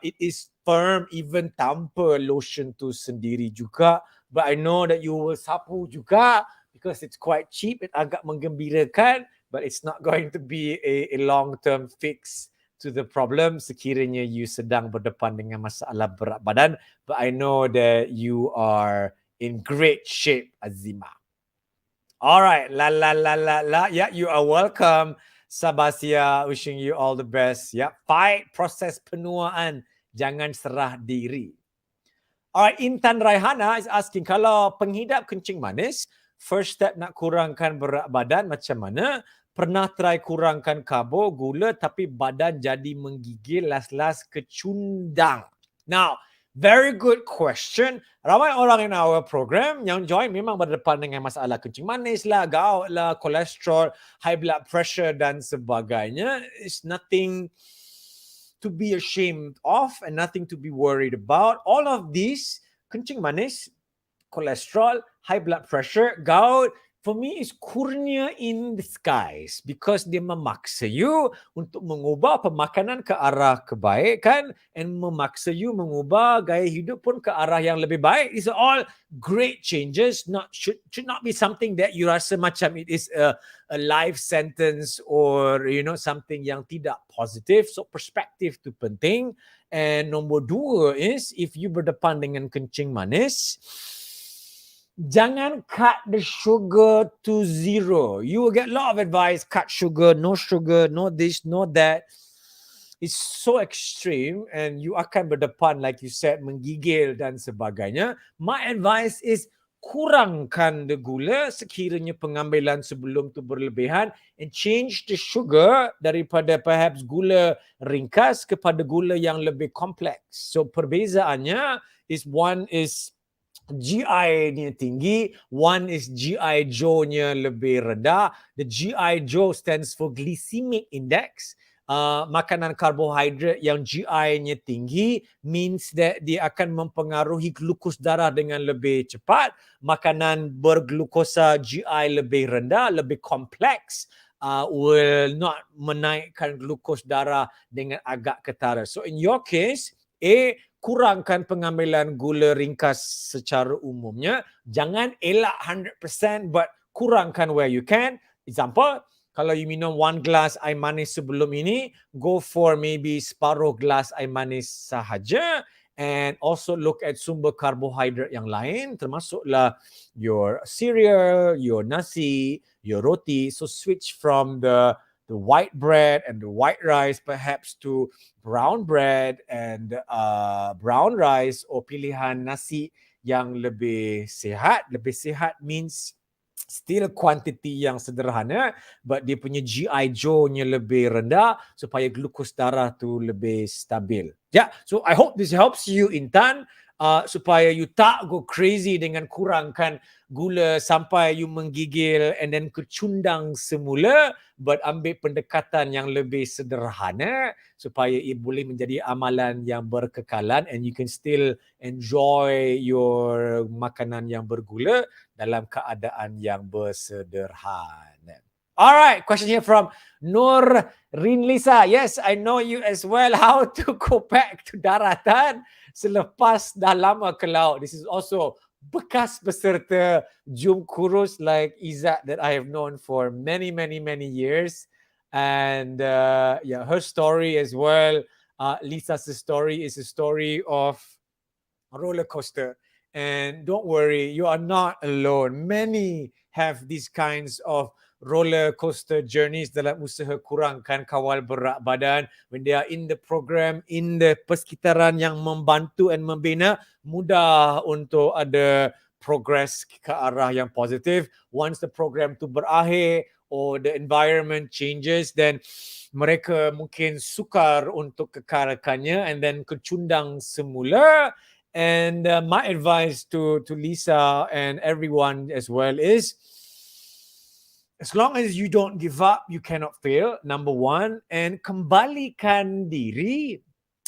Speaker 1: it is firm even tanpa lotion tu sendiri juga. But I know that you will sapu juga because it's quite cheap, it agak menggembirakan, but it's not going to be a long-term fix to the problem sekiranya you sedang berdepan dengan masalah berat badan. But I know that you are in great shape, Azima. All right, la la la la la. Yeah, you are welcome, Sabasia. Wishing you all the best. Yeah, fight proses penuaan, jangan serah diri. Alright, Intan Raihana is asking, kalau penghidap kencing manis, first step nak kurangkan berat badan macam mana? Pernah try kurangkan karbo, gula tapi badan jadi menggigil, las-las kecundang. Now, very good question. Ramai orang in our program yang join memang berdepan dengan masalah kencing manis lah, gout lah, kolesterol, high blood pressure dan sebagainya. It's nothing to be ashamed of and nothing to be worried about. All of these, kencing manis, cholesterol, high blood pressure, gout, for me is kurnia in disguise because dia memaksa you untuk mengubah pemakanan ke arah kebaikan and memaksa you mengubah gaya hidup pun ke arah yang lebih baik. These are all great changes. Should not be something that you rasa macam it is a life sentence or something yang tidak positif. So perspektif tu penting. And nombor dua is, if you berdepan dengan kencing manis, jangan cut the sugar to zero. You will get a lot of advice, cut sugar, no this, no that. It's so extreme and you akan berdepan, like you said, menggigil dan sebagainya. My advice is, kurangkan the gula sekiranya pengambilan sebelum tu berlebihan and change the sugar daripada perhaps gula ringkas kepada gula yang lebih kompleks. So perbezaannya is, one is GI-nya tinggi, one is GI Joe-nya lebih rendah. The GI Joe stands for glycemic index. Makanan karbohidrat yang GI-nya tinggi means that dia akan mempengaruhi glukos darah dengan lebih cepat. Makanan berglukosa GI lebih rendah, lebih kompleks, will not menaikkan glukos darah dengan agak ketara. So in your case, kurangkan pengambilan gula ringkas secara umumnya. Jangan elak 100%, but kurangkan where you can. Example, kalau you minum 1 glass air manis sebelum ini, go for maybe separuh glass air manis sahaja. And also look at sumber karbohidrat yang lain, termasuklah your cereal, your nasi, your roti. So switch from the white bread and the white rice perhaps to brown bread and brown rice, or pilihan nasi yang lebih sihat. Lebih sihat means still quantity yang sederhana, but dia punya GI Joe-nya lebih rendah supaya glukos darah tu lebih stabil. Yeah, so I hope this helps you, Intan, supaya you tak go crazy dengan kurangkan gula sampai you menggigil and then kecundang semula, but ambil pendekatan yang lebih sederhana supaya ia boleh menjadi amalan yang berkekalan and you can still enjoy your makanan yang bergula dalam keadaan yang bersederhana. Alright, question here from Nur Rinlisa. Yes, I know you as well. How to go back to daratan selepas dah lama ke laut. This is also bekas peserta Jum Kurus like Izzat that I have known for many years. And yeah, her story as well. Lisa's story is a story of a roller coaster. And don't worry, you are not alone. Many have these kinds of roller coaster journeys dalam usaha kurangkan kawal berat badan. When they are in the program, in the persekitaran yang membantu and membina, mudah untuk ada progress ke arah yang positif. Once the program tu berakhir or the environment changes, then mereka mungkin sukar untuk kekalkannya and then kecundang semula. And my advice to Lisa and everyone as well is, as long as you don't give up, you cannot fail, number one. And kembalikan diri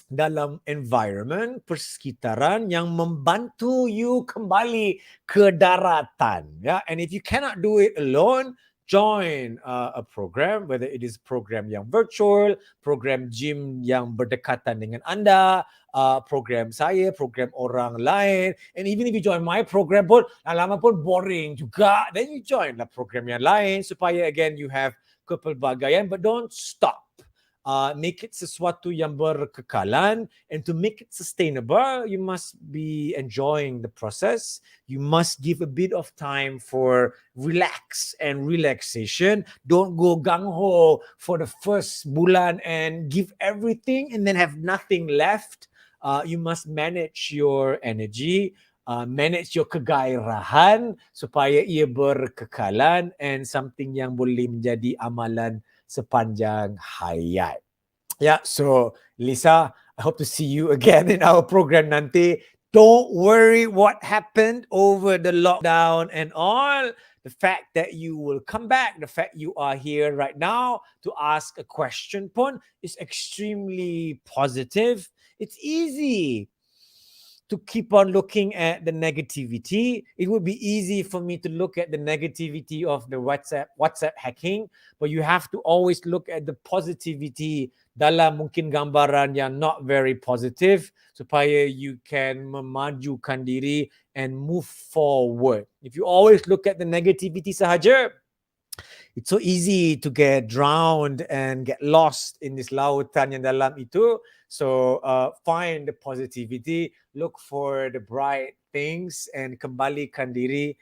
Speaker 1: dalam environment, persekitaran yang membantu you kembali ke daratan. Yeah? And if you cannot do it alone, join a program, whether it is program yang virtual, program gym yang berdekatan dengan anda, program saya, program orang lain. And even if you join my program pun, lama pun boring juga, then you join lah program yang lain supaya again you have kepelbagaian, but don't stop. Make it sesuatu yang berkekalan, and to make it sustainable, you must be enjoying the process. You must give a bit of time for relax and relaxation. Don't go gung-ho for the first bulan and give everything and then have nothing left. You must manage your energy, manage your kegairahan supaya ia berkekalan and something yang boleh menjadi amalan sepanjang hayat. Yeah, so Lisa, I hope to see you again in our program nanti. Don't worry what happened over the lockdown and all. The fact that you will come back, the fact you are here right now to ask a question pun is extremely positive. It's easy to keep on looking at the negativity. It would be easy for me to look at the negativity of the WhatsApp hacking, but you have to always look at the positivity dalam mungkin gambaran yang not very positive supaya you can memajukan diri and move forward. If you always look at the negativity sahaja, it's so easy to get drowned and get lost in this lautan yang dalam itu. So find the positivity, look for the bright things, and kembalikan diri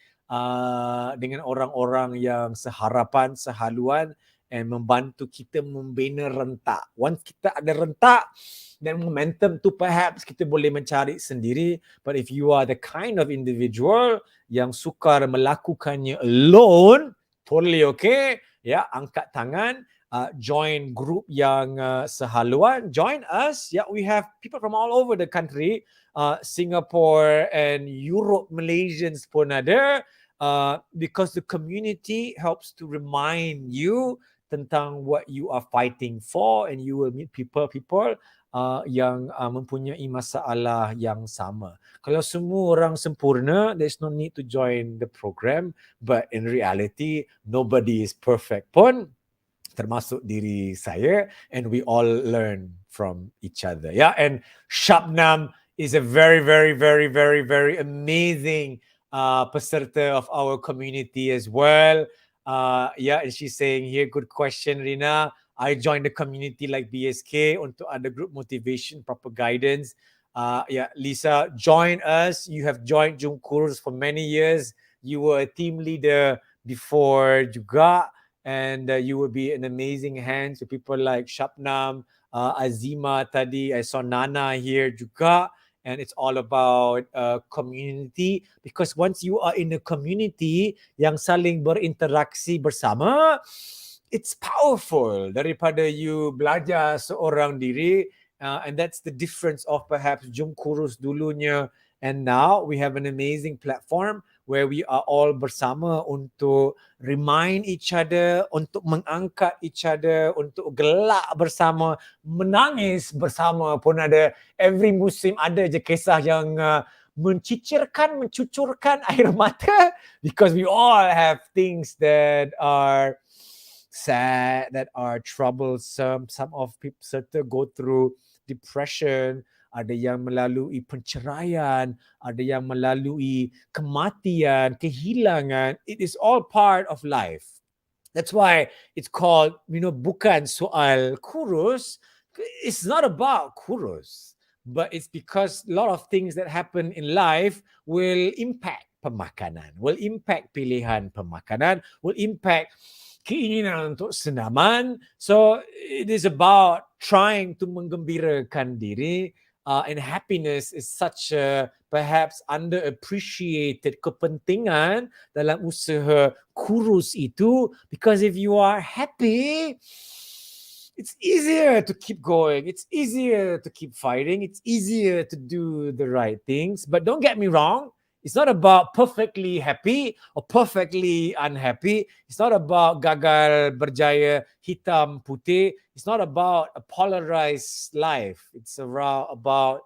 Speaker 1: dengan orang-orang yang seharapan, sehaluan, and membantu kita membina rentak. Once kita ada rentak, then momentum tu perhaps kita boleh mencari sendiri. But if you are the kind of individual yang sukar melakukannya alone, totally okay. Ya, angkat tangan, join group yang sehaluan, join us. Yeah, we have people from all over the country, Singapore and Europe, Malaysians pun ada, because the community helps to remind you tentang what you are fighting for, and you will meet people yang mempunyai masalah yang sama. Kalau semua orang sempurna, there's no need to join the program. But in reality, nobody is perfect pun, termasuk diri saya, and we all learn from each other. Yeah, and Shabnam is a very amazing peserta of our community as well. Yeah, and she's saying here, good question, Rina. I joined the community like BSK untuk ada group motivation, proper guidance. Yeah, Lisa, join us. You have joined Jum Kurus for many years. You were a team leader before juga, and you will be an amazing hand to people like Shabnam, Azima tadi. I saw Nana here juga. and it's all about community, because once you are in a community yang saling berinteraksi bersama, it's powerful daripada you belajar seorang diri. And that's the difference of perhaps Jum Kurus dulunya and now we have an amazing platform where we are all bersama untuk remind each other, untuk mengangkat each other, untuk gelak bersama, menangis bersama pun ada. Every musim ada je kisah yang mencucurkan air mata, because we all have things that are sad, that are troublesome. Some of people serta go through depression, ada yang melalui penceraian, ada yang melalui kematian, kehilangan. It is all part of life. That's why it's called, bukan soal kurus. It's not about kurus, but it's because a lot of things that happen in life will impact pemakanan, will impact pilihan pemakanan, will impact keinginan untuk senaman. So it is about trying to menggembirakan diri. And happiness is such a perhaps underappreciated kepentingan dalam usaha kurus itu, because if you are happy, it's easier to keep going, it's easier to keep fighting, it's easier to do the right things. But don't get me wrong, it's not about perfectly happy or perfectly unhappy. It's not about gagal berjaya hitam putih. It's not about a polarized life. It's about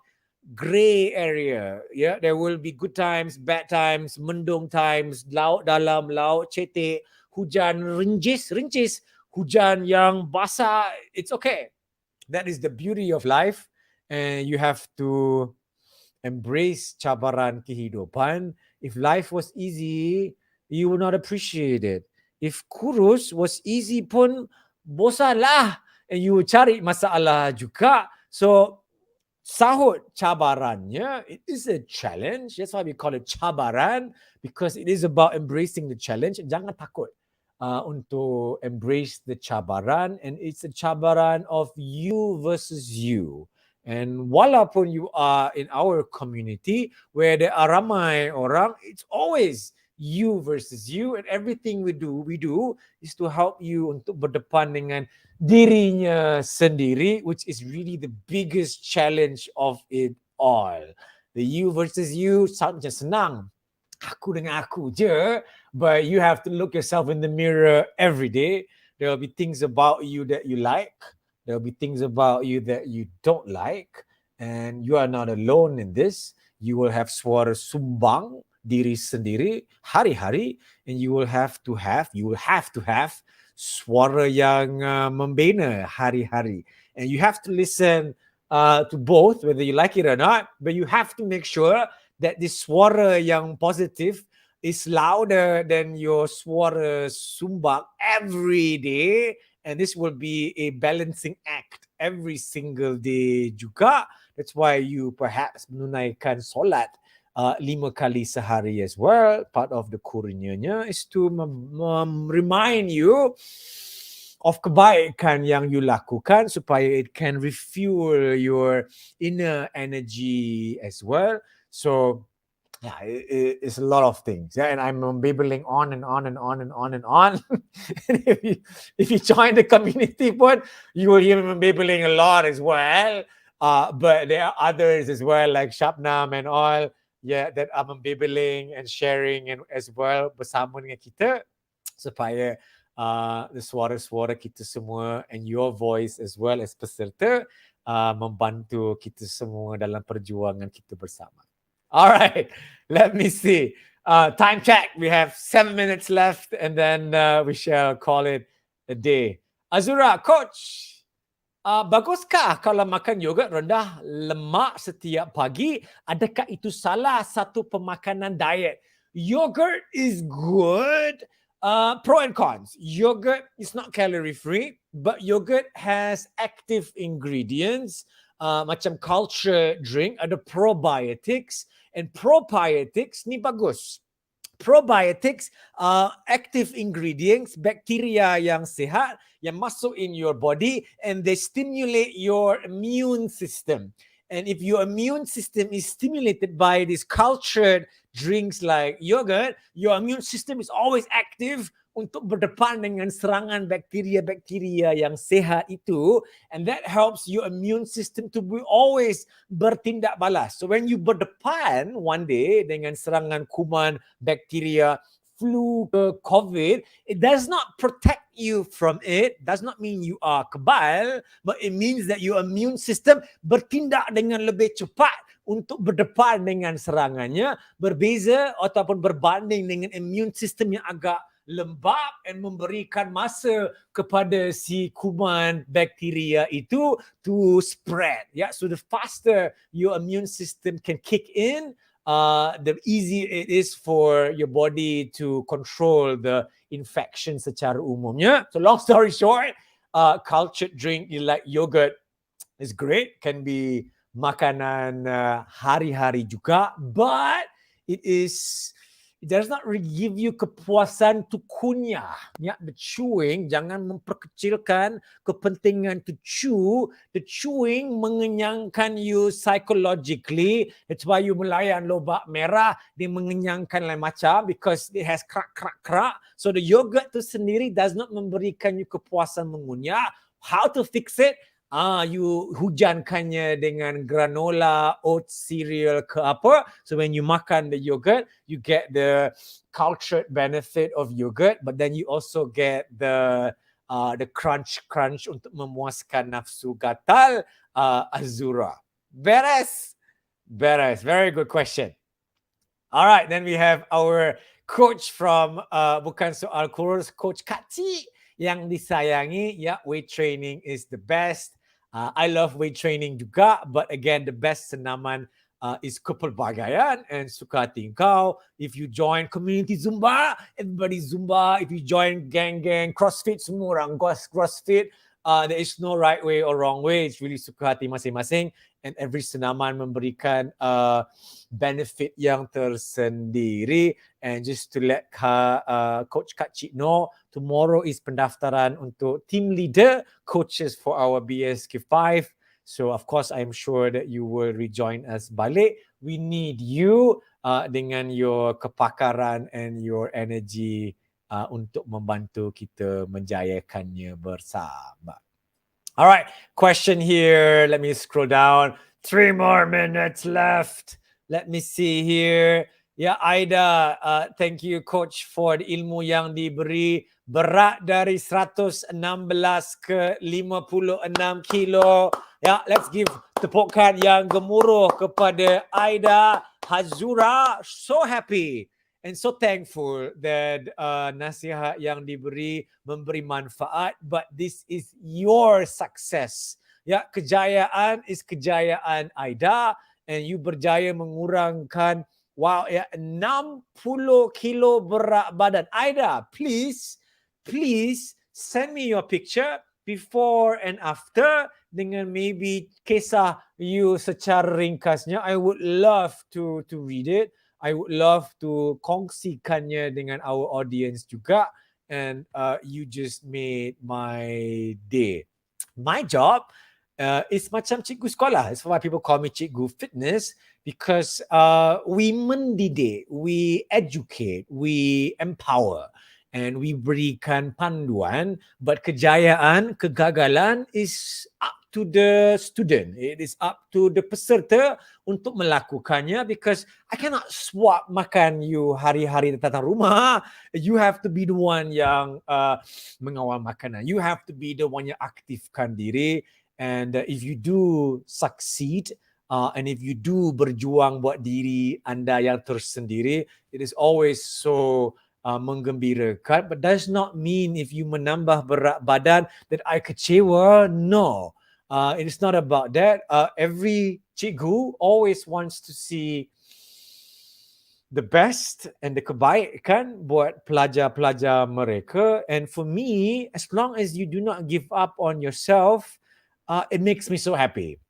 Speaker 1: gray area. Yeah, there will be good times, bad times, mendung times, laut dalam, laut cetek, hujan rincis, hujan yang basah. It's okay. That is the beauty of life, and you have to embrace cabaran kehidupan. If life was easy, you would not appreciate it. If kurus was easy pun, bosanlah, and you would cari masalah juga. So sahut cabarannya. It is a challenge. That's why we call it cabaran, because it is about embracing the challenge. Jangan takut untuk embrace the cabaran, and it's a cabaran of you versus you. And walaupun you are in our community where there are ramai orang, it's always you versus you, and everything we do is to help you untuk berdepan dengan dirinya sendiri, which is really the biggest challenge of it all. The you versus you sound macam senang, aku dengan aku je, but you have to look yourself in the mirror every day. There will be things about you that you like, there will be things about you that you don't like, and you are not alone in this. You will have suara sumbang diri sendiri hari-hari, and you will have to have suara yang membina hari-hari. And you have to listen to both, whether you like it or not, but you have to make sure that this suara yang positive is louder than your suara sumbang every day. And this will be a balancing act every single day juga. That's why you perhaps menunaikan solat 5 kali sehari as well. Part of the kurnianya is to remind you of kebaikan yang you lakukan supaya it can refuel your inner energy as well. So yeah, it's a lot of things. Yeah, and I'm babbling on and on and on and on and on. And if you join the community, but you will hear me babbling a lot as well. But there are others as well, like Shabnam and all. Yeah, that I'm babbling and sharing and as well bersama dengan kita supaya the suara-suara kita semua and your voice as well as peserta membantu kita semua dalam perjuangan kita bersama. All right, let me see. Time check. We have 7 minutes left, and then we shall call it a day. Azura, coach, baguskah kalau makan yogurt rendah lemak setiap pagi? Adakah itu salah satu pemakanan diet? Yogurt is good. Pro and cons. Yogurt is not calorie free, but yogurt has active ingredients. Macam culture drink ada probiotics, and probiotics ni bagus. Probiotics active ingredients, bacteria yang sihat yang masuk in your body, and they stimulate your immune system. And if your immune system is stimulated by these cultured drinks like yogurt, your immune system is always active untuk berdepan dengan serangan bakteria-bakteria yang sehat itu, and that helps your immune system to be always bertindak balas. So when you berdepan one day dengan serangan kuman, bakteria, flu, COVID, it does not protect you from it, does not mean you are kebal, but it means that your immune system bertindak dengan lebih cepat untuk berdepan dengan serangannya, berbeza ataupun berbanding dengan immune system yang agak lembab and memberikan masa kepada si kuman bakteria itu to spread. Yeah, so the faster your immune system can kick in, the easier it is for your body to control the infection secara umumnya. So long story short, cultured drink like yogurt is great, can be makanan hari-hari juga, but it does not really give you kepuasan to kunyah. Ya, the chewing, jangan memperkecilkan kepentingan to chew. The chewing mengenyangkan you psychologically. That's why you melayan lobak merah, dia mengenyangkan lain macam because it has krak. So the yogurt tu sendiri does not memberikan you kepuasan mengunyah. How to fix it? You hujankannya dengan granola, oat cereal ke apa. So when you makan the yogurt, you get the cultured benefit of yogurt, but then you also get the crunch untuk memuaskan nafsu gatal azura. Beres. Very good question. All right, then we have our coach from bukan soal kurus, Coach Kacik yang disayangi. Ya, weight training is the best. I love weight training juga, but again, the best senaman is kepelbagaian and suka hati kau. If you join community Zumba, everybody Zumba. If you join gang, CrossFit, semua orang CrossFit. There is no right way or wrong way. It's really suka hati masing-masing. And every senaman memberikan benefit yang tersendiri. And just to let Coach Kacik know, tomorrow is pendaftaran untuk team leader coaches for our BSK5. So of course, I'm sure that you will rejoin us balik. We need you dengan your kepakaran and your energy untuk membantu kita menjayakannya bersama. All right, question here. Let me scroll down. 3 more minutes left. Let me see here. Ya, Aida, thank you coach for the ilmu yang diberi. Berat dari 116 ke 56 kilo. Ya, let's give tepukan yang gemuruh kepada Aida Hazura. So happy and so thankful that nasihat yang diberi memberi manfaat, but this is your success. Ya, kejayaan is kejayaan Aida, and you berjaya mengurangkan 60 kilo berat badan. Aida, please send me your picture before and after dengan maybe kisah you secara ringkasnya. I would love to read it. I would love to kongsikannya dengan our audience juga. And you just made my day. My job is macam cikgu sekolah. That's why people call me cikgu fitness, because we mendidik, we educate, we empower, and we berikan panduan. But kejayaan, kegagalan is up to the student. It is up to the peserta untuk melakukannya, because I cannot swap makan you hari-hari datang rumah. You have to be the one yang mengawal makanan. You have to be the one yang aktifkan diri. And if you do succeed, and if you do berjuang buat diri anda yang tersendiri, it is always so menggembirakan. But does not mean if you menambah berat badan that I kecewa. No. It is not about that. Every cikgu always wants to see the best and the kebaikan buat pelajar-pelajar mereka. And for me, as long as you do not give up on yourself, it makes me so happy.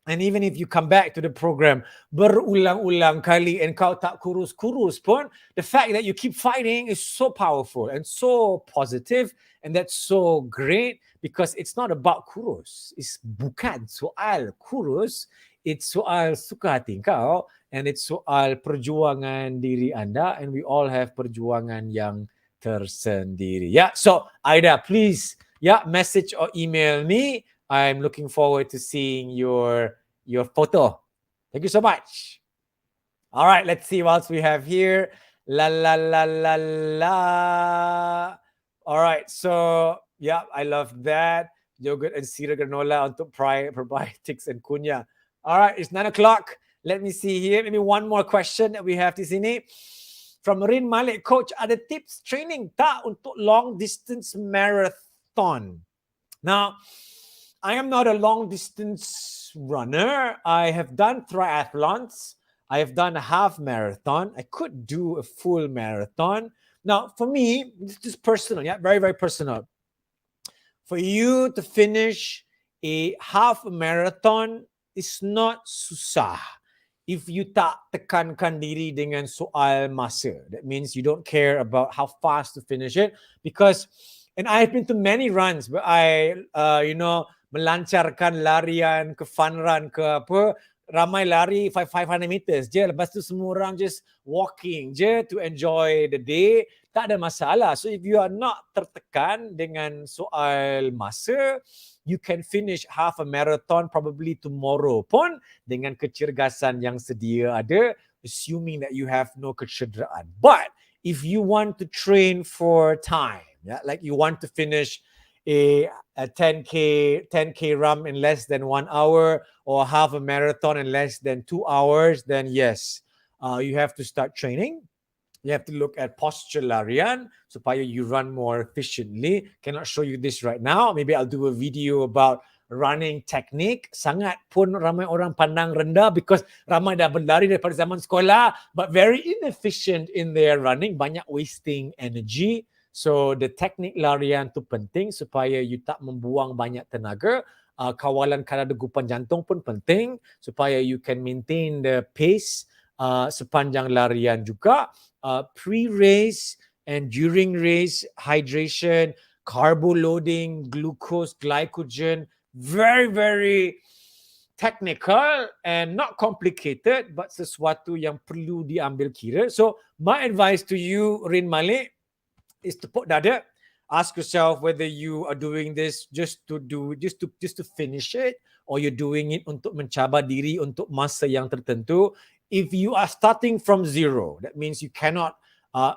Speaker 1: And even if you come back to the program berulang-ulang kali and kau tak kurus-kurus pun, the fact that you keep fighting is so powerful and so positive, and that's so great because it's not about kurus. It's bukan soal kurus, it's soal suka hati kau, and it's soal perjuangan diri anda, and we all have perjuangan yang tersendiri. Yeah, so Aida, please, yeah, message or email me. I'm looking forward to seeing your photo. Thank you so much. All right, let's see what else we have here. La la la la la. All right, so yeah, I love that. Yogurt and cereal granola untuk probiotics and kunyah. All right, it's 9 o'clock. Let me see here. Maybe one more question that we have di sini. From Rin Malik, Coach, ada tips training tak untuk long distance marathon? Now, I am not a long distance runner. I have done triathlons. I have done a half marathon. I could do a full marathon. Now, for me, this is personal, yeah, very, very personal. For you to finish a half marathon is not susah if you tak tekankan diri dengan soal masa. That means you don't care about how fast to finish it, because, and I've been to many runs where I, melancarkan larian ke fun run ke apa, ramai lari 500 meters je, lepas tu semua orang just walking je to enjoy the day, tak ada masalah. So if you are not tertekan dengan soal masa, you can finish half a marathon probably tomorrow pun dengan kecergasan yang sedia ada, assuming that you have no kecederaan. But if you want to train for time, yeah, like you want to finish a 10K run in less than 1 hour, or half a marathon in less than 2 hours, then yes, you have to start training. You have to look at posture larian supaya you run more efficiently. Cannot show you this right now. Maybe I'll do a video about running technique. Sangat pun ramai orang pandang rendah because ramai dah berlari daripada zaman sekolah, but very inefficient in their running, banyak wasting energy. So the teknik larian tu penting supaya you tak membuang banyak tenaga. Kawalan kadar degupan jantung pun penting supaya you can maintain the pace sepanjang larian juga. Pre-race and during race, hydration, carbo loading, glucose, glycogen, very, very technical and not complicated, but sesuatu yang perlu diambil kira. So my advice to you, Rin Malik, is to put dada. Ask yourself whether you are doing this just to finish it, or you're doing it untuk mencabar diri untuk masa yang tertentu. If you are starting from zero, that means you cannot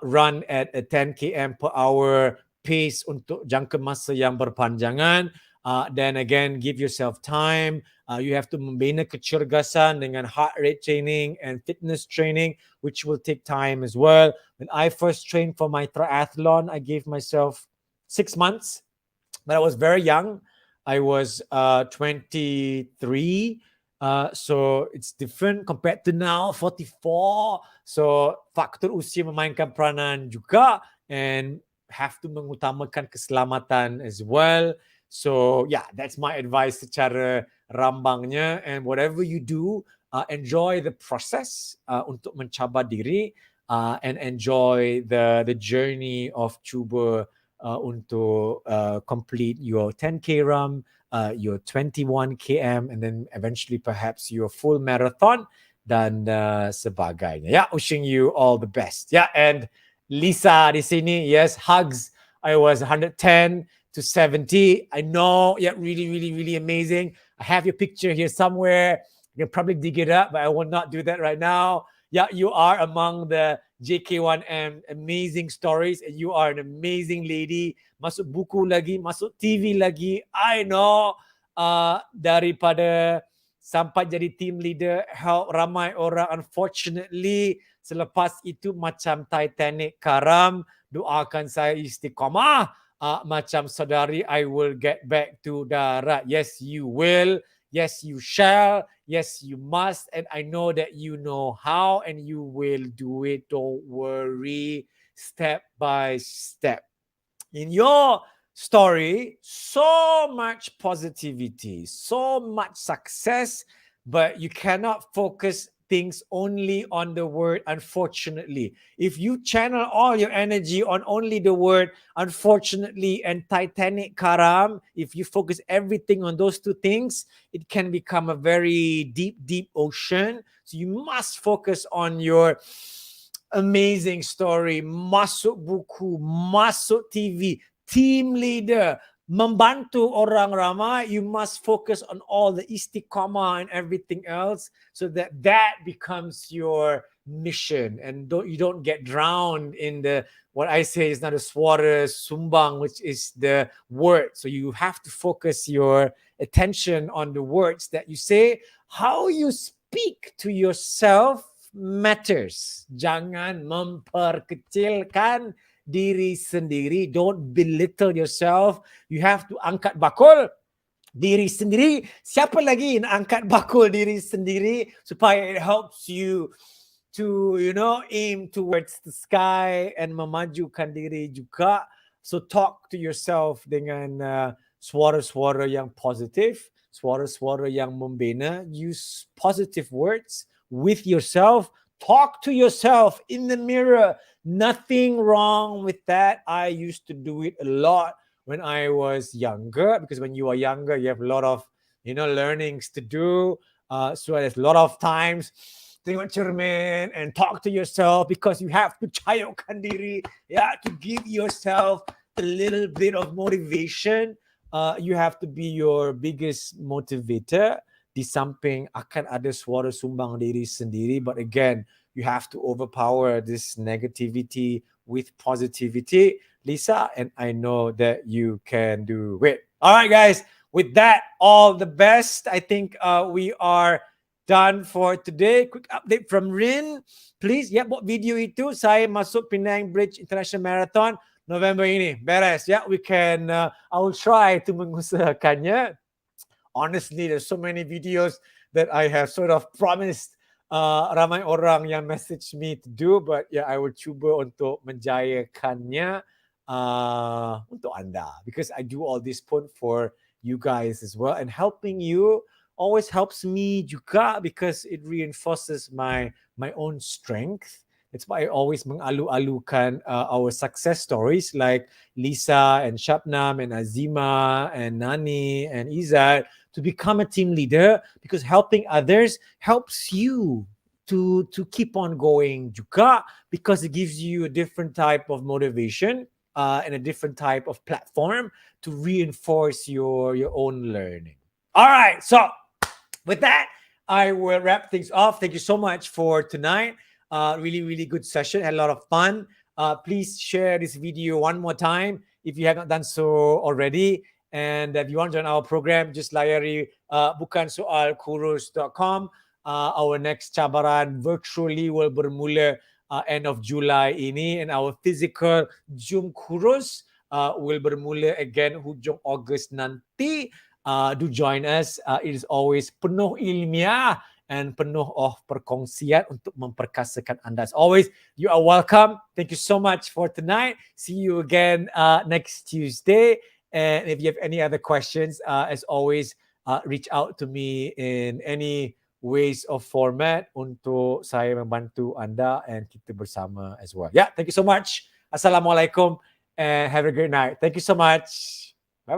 Speaker 1: run at a 10 km per hour pace untuk jangka masa yang berpanjangan. Then again, give yourself time. You have to membina kecergasan dengan heart rate training and fitness training, which will take time as well. When I first trained for my triathlon, I gave myself 6 months, but I was very young. I was 23. So it's different compared to now, 44. So faktor usia memainkan peranan juga, and have to mengutamakan keselamatan as well. So yeah, that's my advice secara rambangnya. And whatever you do, enjoy the process untuk mencabar diri, and enjoy the journey of cuba untuk complete your 10K run, your 21 km, and then eventually perhaps your full marathon dan sebagainya. Yeah, wishing you all the best. Yeah, and Lisa di sini, yes, hugs. I was 110 to 70. I know, yeah, really, really, really amazing. I have your picture here somewhere. You can probably dig it up, but I will not do that right now. Yeah, you are among the JK1M amazing stories, and you are an amazing lady. Masuk buku lagi, masuk TV lagi. I know, daripada sampai jadi team leader, help ramai orang. Unfortunately, selepas itu macam Titanic karam. Doakan saya istiqamah. Macam saudari, I will get back to darat. Yes, you will. Yes, you shall. Yes, you must. And I know that you know how, and you will do it. Don't worry. Step by step. In your story, so much positivity, so much success, but you cannot focus things only on the word unfortunately. If you channel all your energy on only the word unfortunately and Titanic karam, if you focus everything on those two things, it can become a very deep ocean. So you must focus on your amazing story, masuk buku, masuk TV, team leader, membantu orang ramai. You must focus on all the istiqamah and everything else, so that becomes your mission, and you don't get drowned in the, what I say is not a suara sumbang, which is the word. So you have to focus your attention on the words that you say. How you speak to yourself matters. Jangan memperkecilkan diri sendiri. Don't belittle yourself. You have to angkat bakul diri sendiri. Siapa lagi nak angkat bakul diri sendiri supaya it helps you to, aim towards the sky and memajukan diri juga. So talk to yourself dengan suara-suara yang positif, suara-suara yang membina. Use positive words with yourself. Talk to yourself in the mirror. Nothing wrong with that. I used to do it a lot when I was younger, because when you are younger, you have a lot of, learnings to do. So there's a lot of times tengok cermin and talk to yourself, because you have to cayokkan diri, to give yourself a little bit of motivation. You have to be your biggest motivator. Di samping akan ada suara sumbang diri sendiri, but again, you have to overpower this negativity with positivity, Lisa, and I know that you can do it. All right, guys, with that, all the best. I think we are done for today. Quick update from Rin. Please, buat video itu. Saya masuk Penang Bridge International Marathon November ini. Beres, we can, I will try to mengusahakannya. Honestly, there's so many videos that I have sort of promised ramai orang yang message me to do, but I will cuba untuk menjayakannya untuk anda, because I do all this pun for you guys as well, and helping you always helps me juga, because it reinforces my own strength. That's why I always mengalu-alukan our success stories like Lisa and Shabnam and Azima and Nani and Izzat to become a team leader, because helping others helps you to keep on going juga, because it gives you a different type of motivation and a different type of platform to reinforce your own learning. All right, so with that, I will wrap things off. Thank you so much for tonight. Really good session. Had a lot of fun. Please share this video one more time if you have not done so already. And if you want to join our program, just layari kurus.com. Our next cabaran virtually will bermula end of July ini, and our physical Jum Kurus will bermula again hujung August nanti. Do join us. It is always penuh ilmiah and penuh perkongsian untuk memperkasakan anda. As always, you are welcome. Thank you so much for tonight. See you again next Tuesday. And if you have any other questions, as always, reach out to me in any ways of format untuk saya membantu anda and kita bersama as well. Thank you so much. Assalamualaikum and have a great night. Thank you so much.